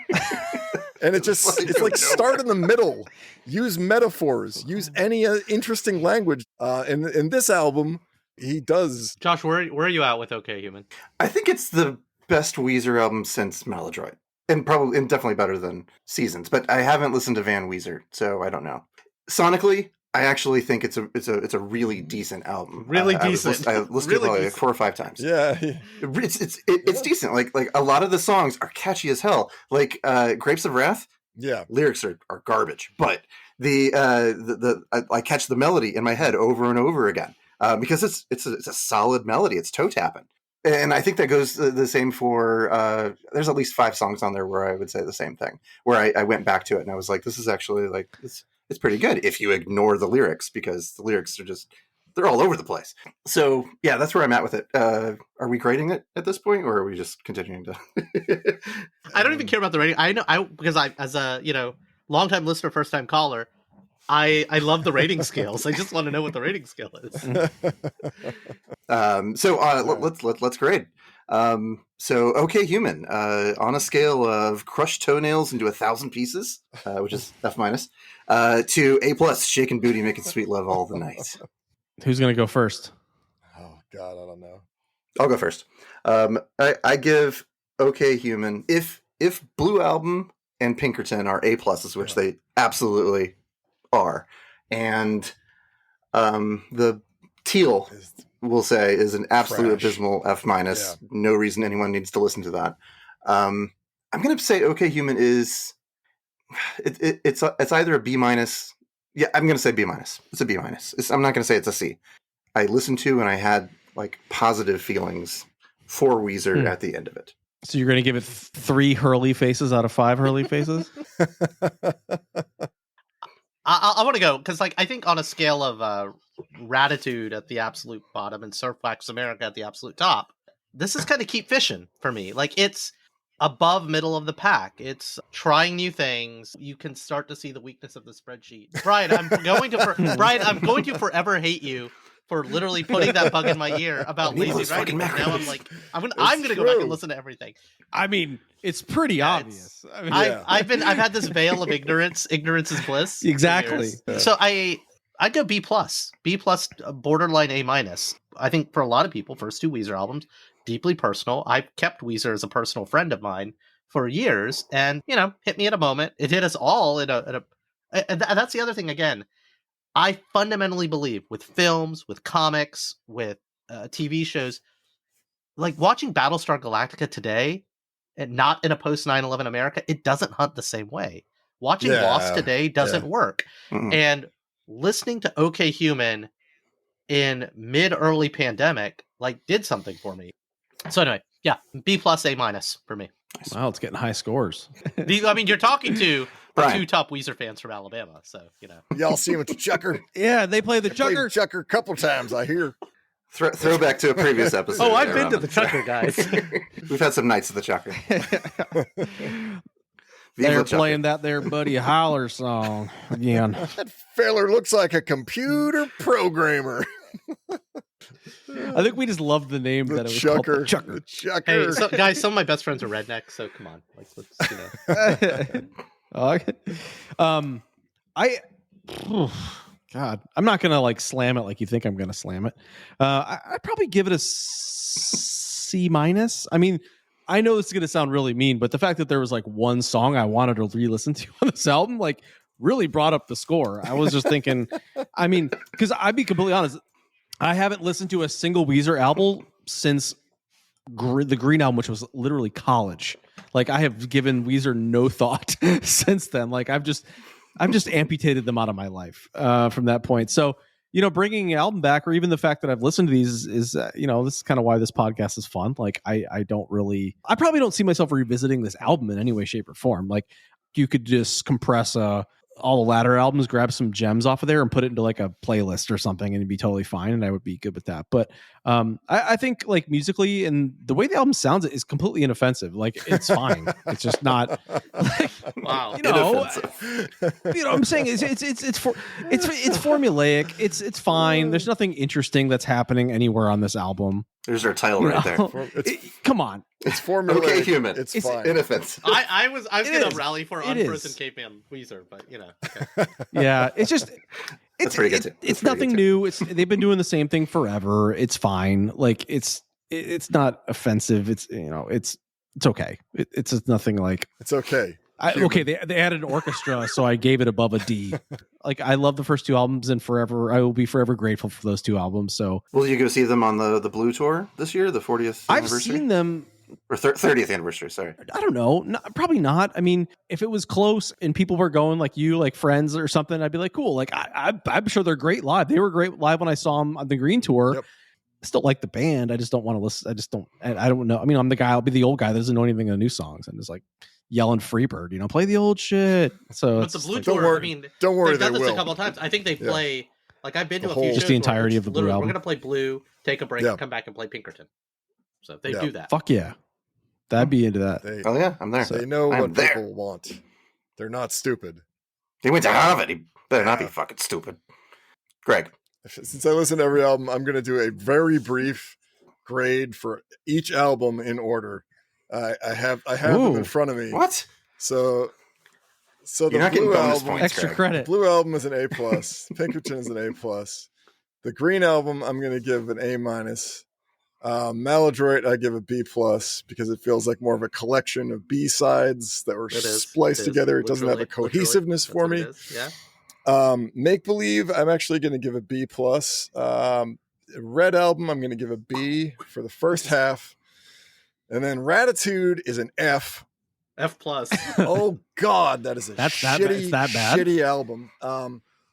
[SPEAKER 3] And it's like start in the middle, use metaphors, use any interesting language. In this album, he does.
[SPEAKER 4] Josh, where are you at with OK Human?
[SPEAKER 1] I think it's the best Weezer album since Maladroit, and definitely better than Seasons. But I haven't listened to Van Weezer, so I don't know. Sonically, I actually think it's a really decent album.
[SPEAKER 4] Really decent.
[SPEAKER 1] I listened to it like 4 or 5 times.
[SPEAKER 3] Yeah,
[SPEAKER 1] it's decent. Like a lot of the songs are catchy as hell. Like Grapes of Wrath.
[SPEAKER 3] Yeah,
[SPEAKER 1] lyrics are garbage, but I catch the melody in my head over and over again. Because it's a solid melody. It's toe tapping, and I think that goes the same for. There's at least 5 songs on there where I would say the same thing. Where I went back to it and I was like, this is actually like it's pretty good if you ignore the lyrics, because the lyrics are they're all over the place. So yeah, that's where I'm at with it. Are we grading it at this point, or are we just continuing to?
[SPEAKER 4] I don't even care about the rating. I know because as a longtime listener, first time caller. I love the rating scales. I just want to know what the rating scale is.
[SPEAKER 1] Let's grade. So OK Human, on a scale of crushed toenails into 1,000 pieces, which is F minus, to A+, shaking booty, making sweet love all the night.
[SPEAKER 2] Who's gonna go first?
[SPEAKER 3] Oh God, I don't know.
[SPEAKER 1] I'll go first. I give OK Human, if Blue Album and Pinkerton are A pluses, which they absolutely are, and the Teal, we'll say, is an absolute
[SPEAKER 3] Trash.
[SPEAKER 1] abysmal F minus.
[SPEAKER 3] Yeah.
[SPEAKER 1] No reason anyone needs to listen to that. I'm going to say OK Human is it's either a B minus. Yeah, I'm going to say B minus. It's a B minus. I'm not going to say it's a C. I listened to and I had like positive feelings for Weezer at the end of it.
[SPEAKER 2] So you're gonna give it 3 Hurley faces out of 5 Hurley faces?
[SPEAKER 4] I want to go because, like, I think on a scale of Ratitude at the absolute bottom and Surf Wax America at the absolute top, this is kind of keep fishing for me. Like, it's above middle of the pack. It's trying new things. You can start to see the weakness of the spreadsheet. Brian, I'm going to forever hate you for literally putting that bug in my ear about lazy writing. Now I'm like, I'm gonna go back and listen to everything.
[SPEAKER 2] I mean, it's pretty obvious. I mean,
[SPEAKER 4] I've had this veil of ignorance. Ignorance is bliss.
[SPEAKER 2] Exactly.
[SPEAKER 4] So I'd go B+, borderline A minus. I think for a lot of people, first 2 Weezer albums, deeply personal. I've kept Weezer as a personal friend of mine for years, and hit me at a moment. It hit us all and that's the other thing. Again, I fundamentally believe with films, with comics, with TV shows, like watching Battlestar Galactica today, and not in a post 9/11 America, it doesn't hunt the same way. Watching Lost today doesn't work.
[SPEAKER 1] Mm-mm.
[SPEAKER 4] And listening to OK Human in mid-early pandemic, like, did something for me. So anyway, yeah, B+, A minus for me.
[SPEAKER 2] wow, it's getting high scores.
[SPEAKER 4] I mean, you're talking to
[SPEAKER 1] Brian.
[SPEAKER 4] 2 top Weezer fans from Alabama, so
[SPEAKER 3] Y'all see him at the Chucker?
[SPEAKER 2] Yeah, they play the
[SPEAKER 3] Played
[SPEAKER 2] Chucker.
[SPEAKER 3] Chucker a couple times, I hear.
[SPEAKER 1] Throwback to a previous episode.
[SPEAKER 4] Oh, I've
[SPEAKER 1] there,
[SPEAKER 4] been to
[SPEAKER 1] Raman.
[SPEAKER 4] the Chucker, guys.
[SPEAKER 1] We've had some nights at the Chucker.
[SPEAKER 2] They're playing that there Buddy Holler song again.
[SPEAKER 3] That feller looks like a computer programmer.
[SPEAKER 2] I think we just loved the name that it was called the Chucker.
[SPEAKER 3] The Chucker.
[SPEAKER 4] Hey, so, guys, some of my best friends are rednecks, so come on, like, let's
[SPEAKER 2] God, I'm not gonna like slam it like you think I'm gonna slam it. I'd probably give it a C minus. I mean, I know this is gonna sound really mean, but the fact that there was like one song I wanted to re-listen to on this album, like, really brought up the score. I was just thinking, I mean, because I'd be completely honest, I haven't listened to a single Weezer album since the Green Album, which was literally college. Like, I have given Weezer no thought since then. Like, I've just amputated them out of my life from that point. So, bringing an album back, or even the fact that I've listened to these is this is kind of why this podcast is fun. Like, I probably don't see myself revisiting this album in any way, shape, or form. Like, you could just compress all the latter albums, grab some gems off of there and put it into like a playlist or something, and it'd be totally fine. And I would be good with that. But I think, like, musically and the way the album sounds is completely inoffensive. Like, it's fine. It's just not like,
[SPEAKER 4] wow.
[SPEAKER 2] I'm saying it's formulaic. It's fine. There's nothing interesting that's happening anywhere on this album.
[SPEAKER 1] There's our title right there.
[SPEAKER 2] Come on.
[SPEAKER 3] It's formula.
[SPEAKER 1] OK Human.
[SPEAKER 3] It's fine.
[SPEAKER 1] Inoffensive.
[SPEAKER 4] I was going to rally for
[SPEAKER 2] It
[SPEAKER 4] Unfrozen
[SPEAKER 2] is.
[SPEAKER 4] Caveman Weezer, but Okay.
[SPEAKER 2] Yeah, it's just
[SPEAKER 1] That's pretty good too.
[SPEAKER 2] It's nothing new. They've been doing the same thing forever. It's fine. Like, it's not offensive. It's it's okay. It's just nothing like.
[SPEAKER 3] It's okay.
[SPEAKER 2] They added an orchestra, so I gave it above a D. Like, I love the first 2 albums, and I will be forever grateful for those 2 albums. So,
[SPEAKER 1] Will you go see them on the Blue Tour this year, the 40th
[SPEAKER 2] I've
[SPEAKER 1] anniversary?
[SPEAKER 2] seen them.
[SPEAKER 1] Or 30th anniversary, sorry.
[SPEAKER 2] I don't know. Probably not. I mean, if it was close and people were going, like you, like friends or something, I'd be like, cool. Like, I'm sure they're great live. They were great live when I saw them on the Green Tour.
[SPEAKER 3] Yep.
[SPEAKER 2] I still like the band. I just don't want to listen. I don't know. I mean, I'm the guy. I'll be the old guy that doesn't know anything of the new songs and just like yelling Freebird, play the old shit. So
[SPEAKER 4] But
[SPEAKER 2] it's
[SPEAKER 4] the Blue
[SPEAKER 2] like,
[SPEAKER 4] Tour,
[SPEAKER 3] don't worry,
[SPEAKER 4] they've done
[SPEAKER 3] they
[SPEAKER 4] this
[SPEAKER 3] will.
[SPEAKER 4] a couple of times. I think they play, like, I've been to a few shows.
[SPEAKER 2] Just the entirety of the Blue album.
[SPEAKER 4] We're going to play Blue, take a break,
[SPEAKER 3] Yeah.
[SPEAKER 4] and come back and play Pinkerton. So they do that.
[SPEAKER 2] fuck yeah. That'd be into that.
[SPEAKER 1] Oh yeah, I'm there.
[SPEAKER 3] They know
[SPEAKER 1] I'm
[SPEAKER 3] what
[SPEAKER 1] there.
[SPEAKER 3] people want. They're not stupid.
[SPEAKER 1] They went to Harvard. Better not be fucking stupid. Greg.
[SPEAKER 3] Since I listen to every album, I'm going to do a very brief grade for each album in order. I have them in front of me.
[SPEAKER 1] What?
[SPEAKER 3] So
[SPEAKER 1] You're
[SPEAKER 3] the
[SPEAKER 1] not getting
[SPEAKER 3] blue
[SPEAKER 1] bonus
[SPEAKER 3] album,
[SPEAKER 1] points,
[SPEAKER 2] Extra
[SPEAKER 1] Greg.
[SPEAKER 2] credit.
[SPEAKER 3] the blue album is an A+. Pinkerton is an A+. The green album, I'm going to give an A-. Maladroit, I give a B+ because it feels like more of a collection of B-sides that were spliced together. It doesn't have a cohesiveness for me.
[SPEAKER 4] Yeah.
[SPEAKER 3] Make Believe, I'm actually going to give a B+. Red Album, I'm going to give a B for the first half. And then Ratitude is an F.
[SPEAKER 4] F+.
[SPEAKER 3] Oh God, that is a
[SPEAKER 2] It's that bad?
[SPEAKER 3] shitty album.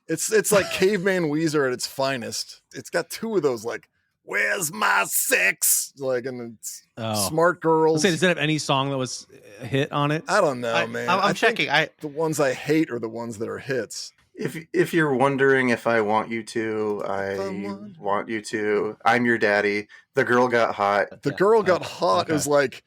[SPEAKER 3] It's like Caveman Weezer at its finest. It's got two of those like, where's my sex? Like, and it's Smart Girls.
[SPEAKER 2] Does it have any song that was a hit on it?
[SPEAKER 3] I don't know, man.
[SPEAKER 4] I'm
[SPEAKER 3] I
[SPEAKER 4] checking.
[SPEAKER 3] think the ones I hate are the ones that are hits.
[SPEAKER 1] If you're wondering if I want you to, I want you to. I'm Your Daddy. The Girl Got Hot.
[SPEAKER 3] The Girl Got Hot
[SPEAKER 2] okay.
[SPEAKER 3] is like,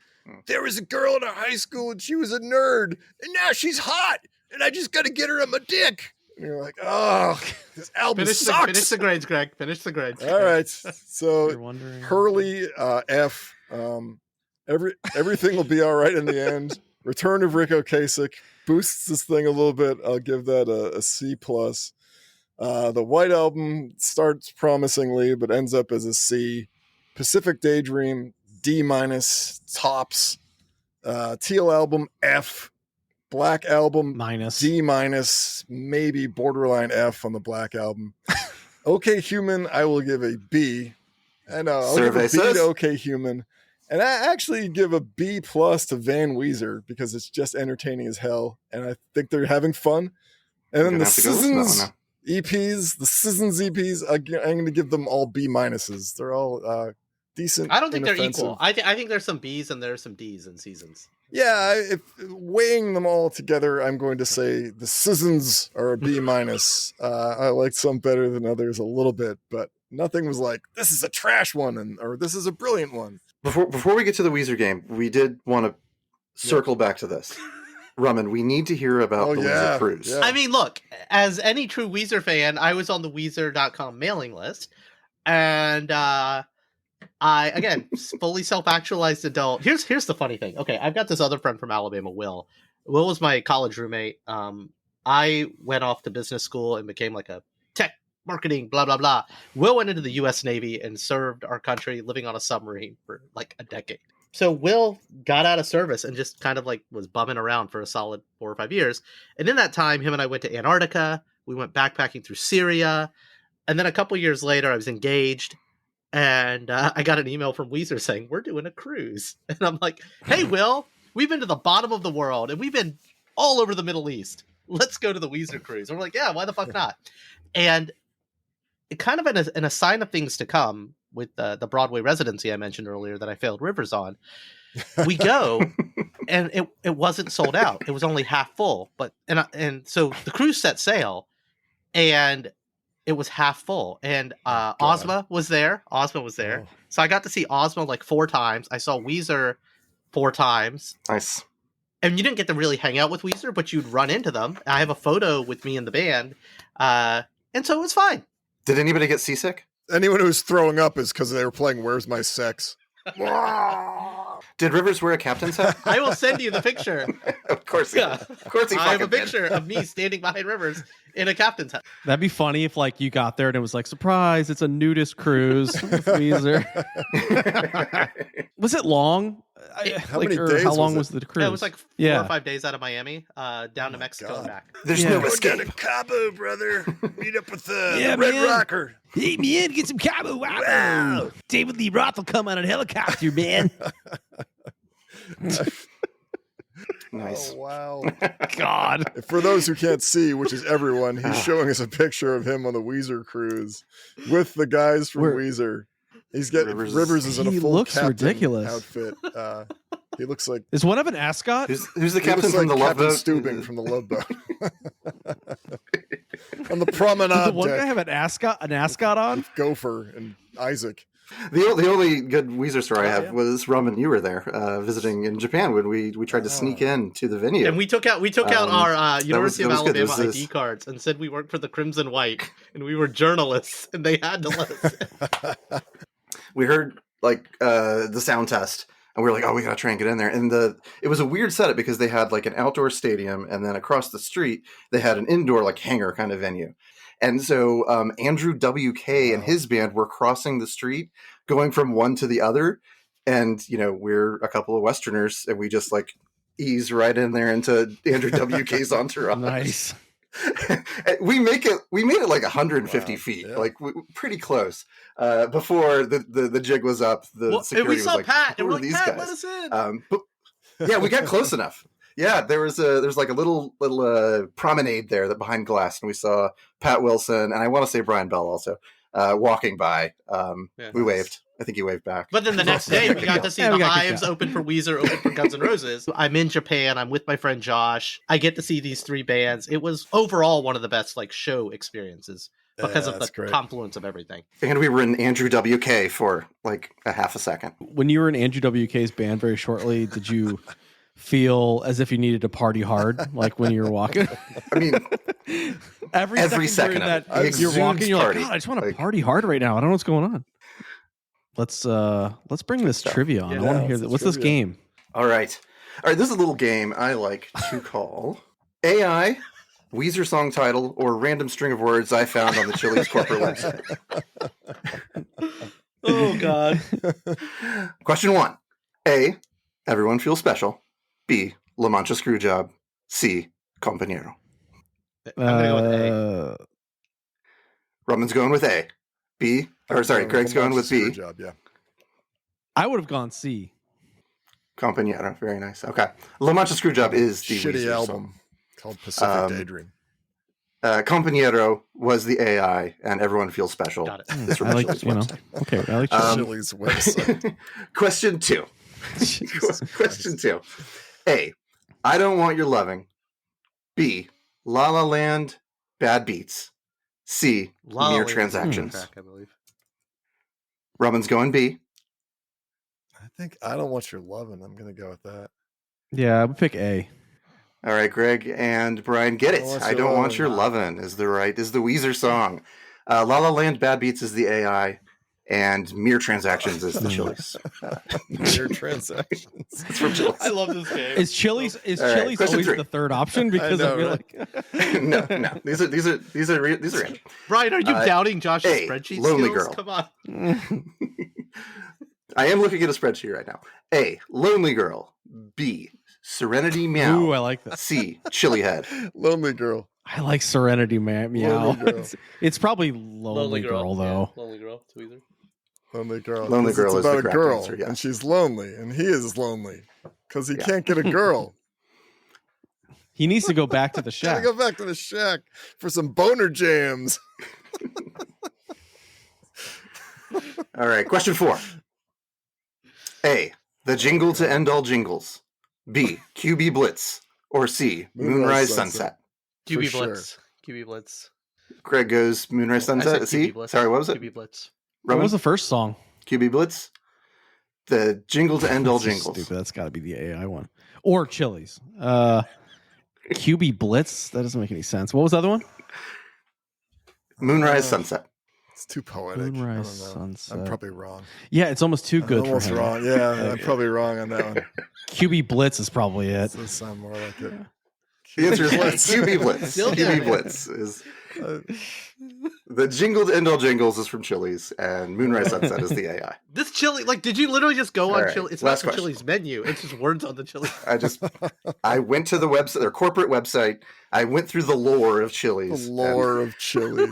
[SPEAKER 3] there was a girl in our high school and she was a nerd and now she's hot and I just got to get her on my dick. And you're like, oh, this album sucks.
[SPEAKER 4] Finish the grades, Greg. Finish the grades.
[SPEAKER 3] All right. So
[SPEAKER 2] You're wondering.
[SPEAKER 3] Hurley, F. Everything will be all right in the end. Return of Rick Ocasek boosts this thing a little bit. I'll give that a C+. The White Album starts promisingly, but ends up as a C. Pacific Daydream, D-, tops. Teal Album, F. Black Album,
[SPEAKER 2] Minus.
[SPEAKER 3] D-, maybe borderline F on the Black Album. OK Human, I will give a B. I know, I'll give a B to OK Human. And I actually give a B+ to Van Weezer because it's just entertaining as hell. And I think they're having fun. And then the Seasons EPs, I'm going to give them all B-. They're all decent.
[SPEAKER 4] I don't think they're
[SPEAKER 3] inoffensive.
[SPEAKER 4] equal. I think there's some B's and there's some D's in Seasons.
[SPEAKER 3] Yeah, if weighing them all together, I'm going to say the Seasons are a B-. I like some better than others a little bit, but nothing was like, this is a trash one or this is a brilliant one.
[SPEAKER 1] Before we get to the Weezer game, we did want to circle back to this. Raman, we need to hear about the Weezer cruise.
[SPEAKER 3] Yeah.
[SPEAKER 4] I mean, look, as any true Weezer fan, I was on the Weezer.com mailing list. And I, again, fully self-actualized adult. Here's the funny thing. Okay, I've got this other friend from Alabama, Will. Will was my college roommate. I went off to business school and became like a tech marketing, blah, blah, blah. Will went into the U.S. Navy and served our country living on a submarine for like a decade. So Will got out of service and just kind of like was bumming around for a solid 4 or 5 years. And in that time, him and I went to Antarctica. We went backpacking through Syria. And then a couple years later, I was engaged. And I got an email from Weezer saying, we're doing a cruise. And I'm like, hey, Will, we've been to the bottom of the world. And we've been all over the Middle East. Let's go to the Weezer cruise. And we're like, yeah, why the fuck not? And it kind of in a sign of things to come with the Broadway residency I mentioned earlier that I failed Rivers on. We go, and it wasn't sold out. It was only half full. But and so the cruise set sail, and it was half full. And Ozma was there. Oh. So I got to see Ozma like 4 times. I saw Weezer 4 times.
[SPEAKER 1] Nice.
[SPEAKER 4] And you didn't get to really hang out with Weezer, but you'd run into them. I have a photo with me and the band. And so it was fine.
[SPEAKER 1] Did anybody get seasick?
[SPEAKER 3] Anyone who's throwing up is because they were playing Where's My Sex?
[SPEAKER 1] Did Rivers wear a captain's hat?
[SPEAKER 4] I will send you the picture.
[SPEAKER 1] Of course he did. Of course he
[SPEAKER 4] I have a
[SPEAKER 1] fucking
[SPEAKER 4] picture of me standing behind Rivers in a captain's hat.
[SPEAKER 2] That'd be funny if like you got there and it was like, surprise, it's a nudist cruise with Weezer. Was it long?
[SPEAKER 3] How many days
[SPEAKER 2] How long
[SPEAKER 3] was
[SPEAKER 2] was the cruise?
[SPEAKER 4] Yeah, it was like 4 or 5 days out of Miami, down to Mexico and back.
[SPEAKER 1] There's no escape.
[SPEAKER 3] We're going to Cabo, brother. Meet up with the
[SPEAKER 2] Yeah,
[SPEAKER 3] Red
[SPEAKER 2] man.
[SPEAKER 3] Rocker.
[SPEAKER 2] Hey, man, get some Cabo. Wow. David Lee Roth will come on a helicopter, man.
[SPEAKER 1] Nice.
[SPEAKER 3] Oh, wow.
[SPEAKER 2] God.
[SPEAKER 3] For those who can't see, which is everyone, he's showing us a picture of him on the Weezer cruise with the guys from Weezer. He's getting Rivers is in a full
[SPEAKER 2] looks
[SPEAKER 3] captain
[SPEAKER 2] ridiculous.
[SPEAKER 3] outfit. He looks like
[SPEAKER 2] Is one of an ascot?
[SPEAKER 1] Who's the captain from the Love
[SPEAKER 3] Captain
[SPEAKER 1] Boat?
[SPEAKER 3] Stubing from the Love Boat. On the promenade
[SPEAKER 2] Does the one
[SPEAKER 3] deck
[SPEAKER 2] guy have an ascot on?
[SPEAKER 3] with Gopher and Isaac.
[SPEAKER 1] The only good Weezer story I have
[SPEAKER 3] yeah.
[SPEAKER 1] was Raman. You were there visiting in Japan when we tried to sneak in to the venue.
[SPEAKER 4] And we took out our University
[SPEAKER 1] that was
[SPEAKER 4] of
[SPEAKER 1] good.
[SPEAKER 4] Alabama ID cards and said we worked for the Crimson White and we were journalists and they had to let us in.
[SPEAKER 1] We heard like the sound test and we were like, oh, we gotta try and get in there. And it was a weird setup because they had like an outdoor stadium and then across the street they had an indoor like hangar kind of venue. And so Andrew W.K. and his band were crossing the street, going from one to the other. And, we're a couple of Westerners, and we just like ease right in there into Andrew W.K.'s entourage.
[SPEAKER 2] Nice.
[SPEAKER 1] we made it like 150 feet,
[SPEAKER 3] yeah.
[SPEAKER 1] like pretty close. Before the jig was up, security
[SPEAKER 4] and we saw
[SPEAKER 1] was like,
[SPEAKER 4] Pat,
[SPEAKER 1] who
[SPEAKER 4] and we're
[SPEAKER 1] are
[SPEAKER 4] like,
[SPEAKER 1] these
[SPEAKER 4] Pat,
[SPEAKER 1] guys?
[SPEAKER 4] let us in.
[SPEAKER 1] But yeah, we got close enough. Yeah, there's like a little promenade there that behind glass, and we saw Pat Wilson and I want to say Brian Bell also walking by. We waved. I think he waved back.
[SPEAKER 4] But then the next day, we got to see
[SPEAKER 2] Yeah, we
[SPEAKER 4] the
[SPEAKER 2] got kicked
[SPEAKER 4] Hives
[SPEAKER 2] out.
[SPEAKER 4] open for Weezer, open for Guns N' Roses. I'm in Japan. I'm with my friend Josh. I get to see these three bands. It was overall one of the best show experiences because of the confluence of everything.
[SPEAKER 1] And we were in Andrew W.K. for like a half a second.
[SPEAKER 2] When you were in Andrew W.K.'s band very shortly, did you feel as if you needed to party hard, like when you were walking?
[SPEAKER 1] I mean,
[SPEAKER 2] every second
[SPEAKER 1] of
[SPEAKER 2] that
[SPEAKER 1] it
[SPEAKER 2] you're walking,
[SPEAKER 1] exudes
[SPEAKER 2] you're
[SPEAKER 1] party.
[SPEAKER 2] like, God, I just want to
[SPEAKER 1] Like-
[SPEAKER 2] party hard right now. I don't know what's going on. Let's bring this trivia on. I want to hear that. What's this game?
[SPEAKER 1] All right. This is a little game I like to call AI, Weezer song title, or random string of words I found on the Chili's corporate website.
[SPEAKER 4] Oh, God.
[SPEAKER 1] Question 1. A, everyone feels special. B, La Mancha Screwjob. C, Compañero.
[SPEAKER 4] I'm going to go with A.
[SPEAKER 1] Roman's going with A. B, Greg's going with B.
[SPEAKER 3] Job, yeah.
[SPEAKER 2] I would have gone C.
[SPEAKER 1] Compañero. Very nice. Okay. La Mancha Screwjob is the
[SPEAKER 3] shitty
[SPEAKER 1] Weezer
[SPEAKER 3] album
[SPEAKER 1] song.
[SPEAKER 3] called Pacific Daydream.
[SPEAKER 1] Compañero was the AI, and everyone feels special.
[SPEAKER 4] Got it.
[SPEAKER 1] It's from
[SPEAKER 2] I like,
[SPEAKER 1] Chili's
[SPEAKER 2] you know.
[SPEAKER 1] website.
[SPEAKER 2] Okay, I like
[SPEAKER 3] Chili's website.
[SPEAKER 1] Question 2. Question 2. A, I don't want your loving. B, La La Land, bad beats. C,
[SPEAKER 4] La La
[SPEAKER 1] mere
[SPEAKER 4] Land is the
[SPEAKER 1] transactions.
[SPEAKER 4] track, I believe.
[SPEAKER 1] Roman's going B.
[SPEAKER 3] I think I don't want your loving. I'm going to go with that.
[SPEAKER 2] Yeah, I would pick A.
[SPEAKER 1] All right, Greg and Brian, get it. I don't want your lovin' is the Weezer song. La La Land, bad beats is the AI, and mere transactions is the Chili's.
[SPEAKER 3] Mere transactions.
[SPEAKER 1] It's from Chili's.
[SPEAKER 4] I love this game.
[SPEAKER 2] Is Chili's
[SPEAKER 1] All right,
[SPEAKER 2] always
[SPEAKER 1] question 3.
[SPEAKER 2] the third option? Because I,
[SPEAKER 3] know,
[SPEAKER 2] feel
[SPEAKER 3] right?
[SPEAKER 2] like
[SPEAKER 1] No. These are random.
[SPEAKER 4] Brian, are you doubting Josh's
[SPEAKER 1] A,
[SPEAKER 4] spreadsheet
[SPEAKER 1] Lonely
[SPEAKER 4] skills?
[SPEAKER 1] Girl.
[SPEAKER 4] Come on.
[SPEAKER 1] I am looking at a spreadsheet right now. A, Lonely Girl. B, Serenity Meow.
[SPEAKER 2] Ooh, I like that.
[SPEAKER 1] C, Chili Head.
[SPEAKER 3] Lonely Girl.
[SPEAKER 2] I like Serenity Meow.
[SPEAKER 3] Lonely Girl.
[SPEAKER 2] It's probably Lonely Girl though.
[SPEAKER 4] Yeah, Lonely Girl. Tweezer.
[SPEAKER 3] Lonely Girl.
[SPEAKER 1] Lonely
[SPEAKER 3] 'Cause
[SPEAKER 1] Girl
[SPEAKER 3] it's
[SPEAKER 1] is the
[SPEAKER 3] about a
[SPEAKER 1] correct
[SPEAKER 3] girl,
[SPEAKER 1] answer, yes.
[SPEAKER 3] and she's lonely, and he is lonely because he can't get a girl.
[SPEAKER 2] He needs to go back to the
[SPEAKER 3] Gotta
[SPEAKER 2] shack.
[SPEAKER 3] go back to the shack for some boner jams.
[SPEAKER 1] All right, question 4. A, the jingle to end all jingles. B, QB Blitz. Or C, Moonrise Sunset.
[SPEAKER 4] QB
[SPEAKER 3] For
[SPEAKER 4] Blitz. QB Blitz.
[SPEAKER 1] Greg goes Moonrise
[SPEAKER 4] I
[SPEAKER 1] Sunset.
[SPEAKER 4] said
[SPEAKER 1] C?
[SPEAKER 4] QB Blitz.
[SPEAKER 1] Sorry, what was it?
[SPEAKER 4] QB Blitz.
[SPEAKER 2] What
[SPEAKER 1] Roman?
[SPEAKER 2] was the first song?
[SPEAKER 1] QB Blitz? The jingle to end all
[SPEAKER 2] That's so
[SPEAKER 1] jingles.
[SPEAKER 2] stupid. That's got to be the AI one. Or Chili's. QB Blitz? That doesn't make any sense. What was the other one?
[SPEAKER 1] Moonrise Sunset.
[SPEAKER 3] It's too poetic.
[SPEAKER 2] Moonrise
[SPEAKER 3] I don't know.
[SPEAKER 2] Sunset.
[SPEAKER 3] I'm probably wrong.
[SPEAKER 2] Yeah, it's almost too good
[SPEAKER 3] I'm almost
[SPEAKER 2] for him.
[SPEAKER 3] wrong. Yeah, I'm probably wrong on that one.
[SPEAKER 2] QB Blitz is probably it.
[SPEAKER 3] Does sound more like it.
[SPEAKER 1] The answer is QB Blitz.
[SPEAKER 4] Still
[SPEAKER 1] QB
[SPEAKER 4] getting it.
[SPEAKER 1] Blitz is the jingle to end all jingles is from Chili's, and Moonrise Sunset is the AI.
[SPEAKER 4] This chili, did you literally just go
[SPEAKER 1] All
[SPEAKER 4] on
[SPEAKER 1] right,
[SPEAKER 4] Chili? It's
[SPEAKER 1] last
[SPEAKER 4] not the
[SPEAKER 1] question.
[SPEAKER 4] Chili's menu. It's just words on the Chili.
[SPEAKER 1] I went to the website, their corporate website. I went through the lore of
[SPEAKER 3] The
[SPEAKER 1] Chili's.
[SPEAKER 3] lore of chili.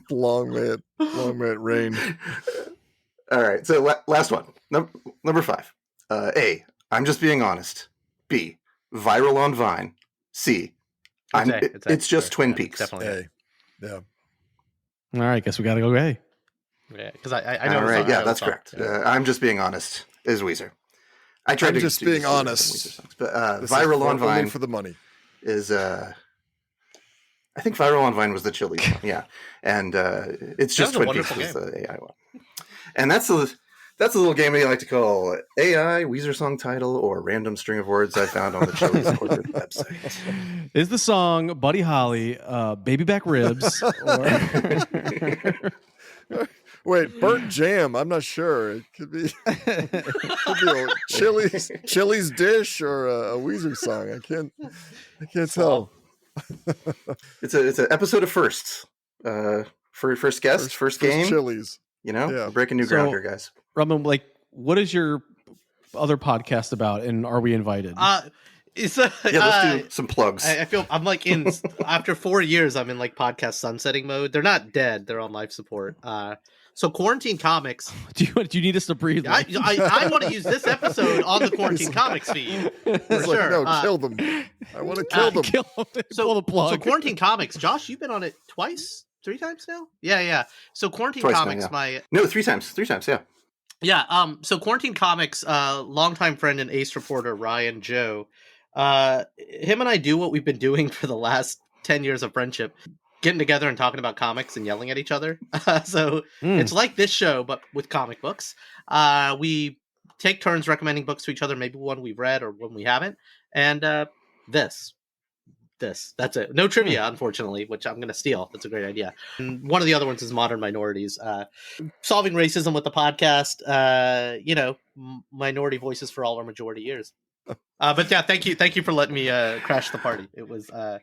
[SPEAKER 3] long may it rain.
[SPEAKER 1] All right, so last one. Number 5. A, I'm just being honest. B, viral on Vine. C, it's just Twin Peaks.
[SPEAKER 4] Definitely.
[SPEAKER 3] Hey, yeah.
[SPEAKER 2] All right, guess we got to go A.
[SPEAKER 4] Yeah, because I know.
[SPEAKER 1] All
[SPEAKER 4] the
[SPEAKER 1] right,
[SPEAKER 4] song, I
[SPEAKER 1] yeah,
[SPEAKER 4] know
[SPEAKER 1] that's
[SPEAKER 4] the song.
[SPEAKER 1] correct. I'm just being honest. Is Weezer. I tried
[SPEAKER 3] I'm
[SPEAKER 1] to
[SPEAKER 3] just
[SPEAKER 1] do
[SPEAKER 3] being
[SPEAKER 1] some
[SPEAKER 3] honest.
[SPEAKER 1] Weezer songs, but
[SPEAKER 3] This is
[SPEAKER 1] viral on
[SPEAKER 3] only
[SPEAKER 1] Vine
[SPEAKER 3] for the money.
[SPEAKER 1] is. I think Viral on Vine was the Chili's one, yeah. And it's just
[SPEAKER 4] That was a
[SPEAKER 1] Twin Peaks
[SPEAKER 4] wonderful
[SPEAKER 1] was the AI one. And that's a little game we like to call AI, Weezer song title, or random string of words I found on the Chili's corporate website.
[SPEAKER 2] Is the song Buddy Holly, Baby Back Ribs?
[SPEAKER 3] Wait, burnt jam. I'm not sure. It could be, a Chili's dish or a Weezer song. I can't tell.
[SPEAKER 1] It's an episode of firsts. First guest, first game.
[SPEAKER 3] Chili's.
[SPEAKER 1] We're breaking new ground here, guys.
[SPEAKER 2] Raman, like, what is your other podcast about, and are we invited?
[SPEAKER 4] Let's
[SPEAKER 1] do some plugs.
[SPEAKER 4] I feel I'm like after 4 years, I'm in like podcast sunsetting mode. They're not dead; they're on life support. So Quarantine Comics.
[SPEAKER 2] Do you need us to breathe?
[SPEAKER 4] I want to use this episode on the Quarantine Comics feed. For sure.
[SPEAKER 3] No, kill them. I want to kill them.
[SPEAKER 2] Kill them.
[SPEAKER 4] So,
[SPEAKER 2] pull the plug.
[SPEAKER 4] So Quarantine Comics. Josh, you've been on it twice, 3 times now. Yeah. So Quarantine
[SPEAKER 1] Twice
[SPEAKER 4] Comics,
[SPEAKER 1] now, yeah. 3 times. 3 times, yeah.
[SPEAKER 4] Yeah. So Quarantine Comics, longtime friend and ace reporter Ryan Joe. Him and I do what we've been doing for the last 10 years of friendship. Getting together and talking about comics and yelling at each other. It's like this show, but with comic books. We take turns recommending books to each other, maybe one we've read or one we haven't. And that's it. No trivia, unfortunately, which I'm going to steal. That's a great idea. And one of the other ones is Modern Minorities. Solving racism with the podcast, minority voices for all our majority ears. But yeah, thank you for letting me crash the party. It was, I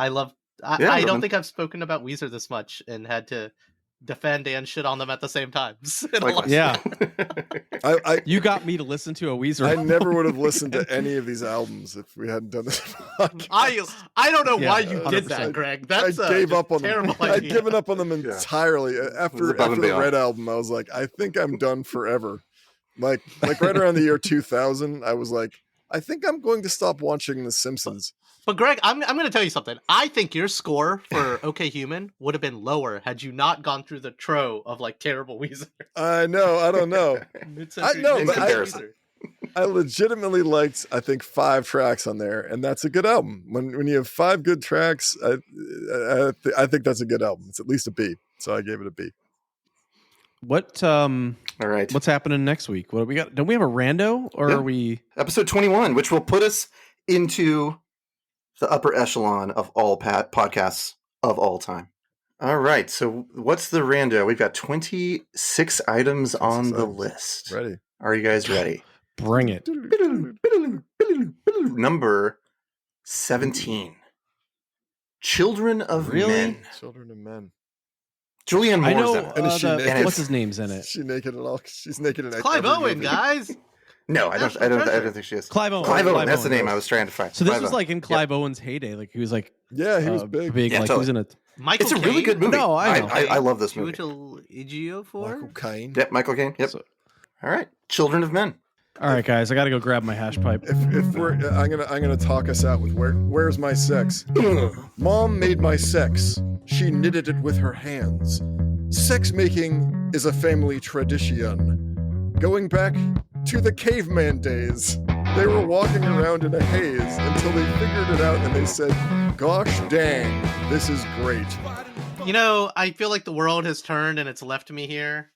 [SPEAKER 4] don't think I've spoken about Weezer this much and had to defend and shit on them at the same time.
[SPEAKER 2] Yeah.
[SPEAKER 3] You
[SPEAKER 2] got me to listen to a Weezer.
[SPEAKER 3] I never would have listened to any of these albums if we hadn't done this podcast.
[SPEAKER 4] I don't know why you did that, Greg. That's
[SPEAKER 3] I gave up on
[SPEAKER 4] terrible
[SPEAKER 3] them. I'd given up on them entirely. After the Red album, I was like, I think I'm done forever. Like right around the year 2000, I was like, I think I'm going to stop watching The Simpsons.
[SPEAKER 4] But Greg, I'm going to tell you something. I think your score for OK Human would have been lower had you not gone through the trough of like terrible Weezer.
[SPEAKER 3] I know. I don't know. I legitimately liked, I think, 5 tracks on there, and that's a good album. When you have 5 good tracks, I think that's a good album. It's at least a B, so I gave it a B.
[SPEAKER 2] What?
[SPEAKER 1] All right.
[SPEAKER 2] What's happening next week? What do we got? Don't we have a rando, or are we
[SPEAKER 1] episode 21, which will put us into the upper echelon of all podcasts of all time. All right. So what's the rando? We've got 26 items on the list.
[SPEAKER 3] Ready?
[SPEAKER 1] Are you guys ready?
[SPEAKER 2] Bring it.
[SPEAKER 1] Number 17. Children of Men.
[SPEAKER 3] Children of Men.
[SPEAKER 1] Julianne Moore's
[SPEAKER 2] I know.
[SPEAKER 1] in it.
[SPEAKER 3] And
[SPEAKER 2] what's his name's in it?
[SPEAKER 3] She's naked and all. She's naked in
[SPEAKER 4] Clive Owen, guys.
[SPEAKER 1] No, I don't think she is.
[SPEAKER 2] Clive Owen.
[SPEAKER 1] Clive Owen. That's the name I was trying to find.
[SPEAKER 2] So this was like in Clive Owen's heyday. Like he was like,
[SPEAKER 3] he was big.
[SPEAKER 2] Yeah, like totally. He was in a.
[SPEAKER 4] Michael
[SPEAKER 1] it's a
[SPEAKER 4] Caine?
[SPEAKER 1] really good movie.
[SPEAKER 2] No, I know.
[SPEAKER 1] I love this movie.
[SPEAKER 3] Michael Caine.
[SPEAKER 1] Yep, Michael Caine. Yep. All right, Children of Men.
[SPEAKER 2] All right, guys, I got to go grab my hash pipe.
[SPEAKER 3] If we're, I'm gonna talk us out with where's my sex? Mom made my sex. She knitted it with her hands. Sex making is a family tradition. Going back to the caveman days, they were walking around in a haze until they figured it out and they said, "Gosh dang, this is great."
[SPEAKER 4] You know, I feel like the world has turned and it's left me here.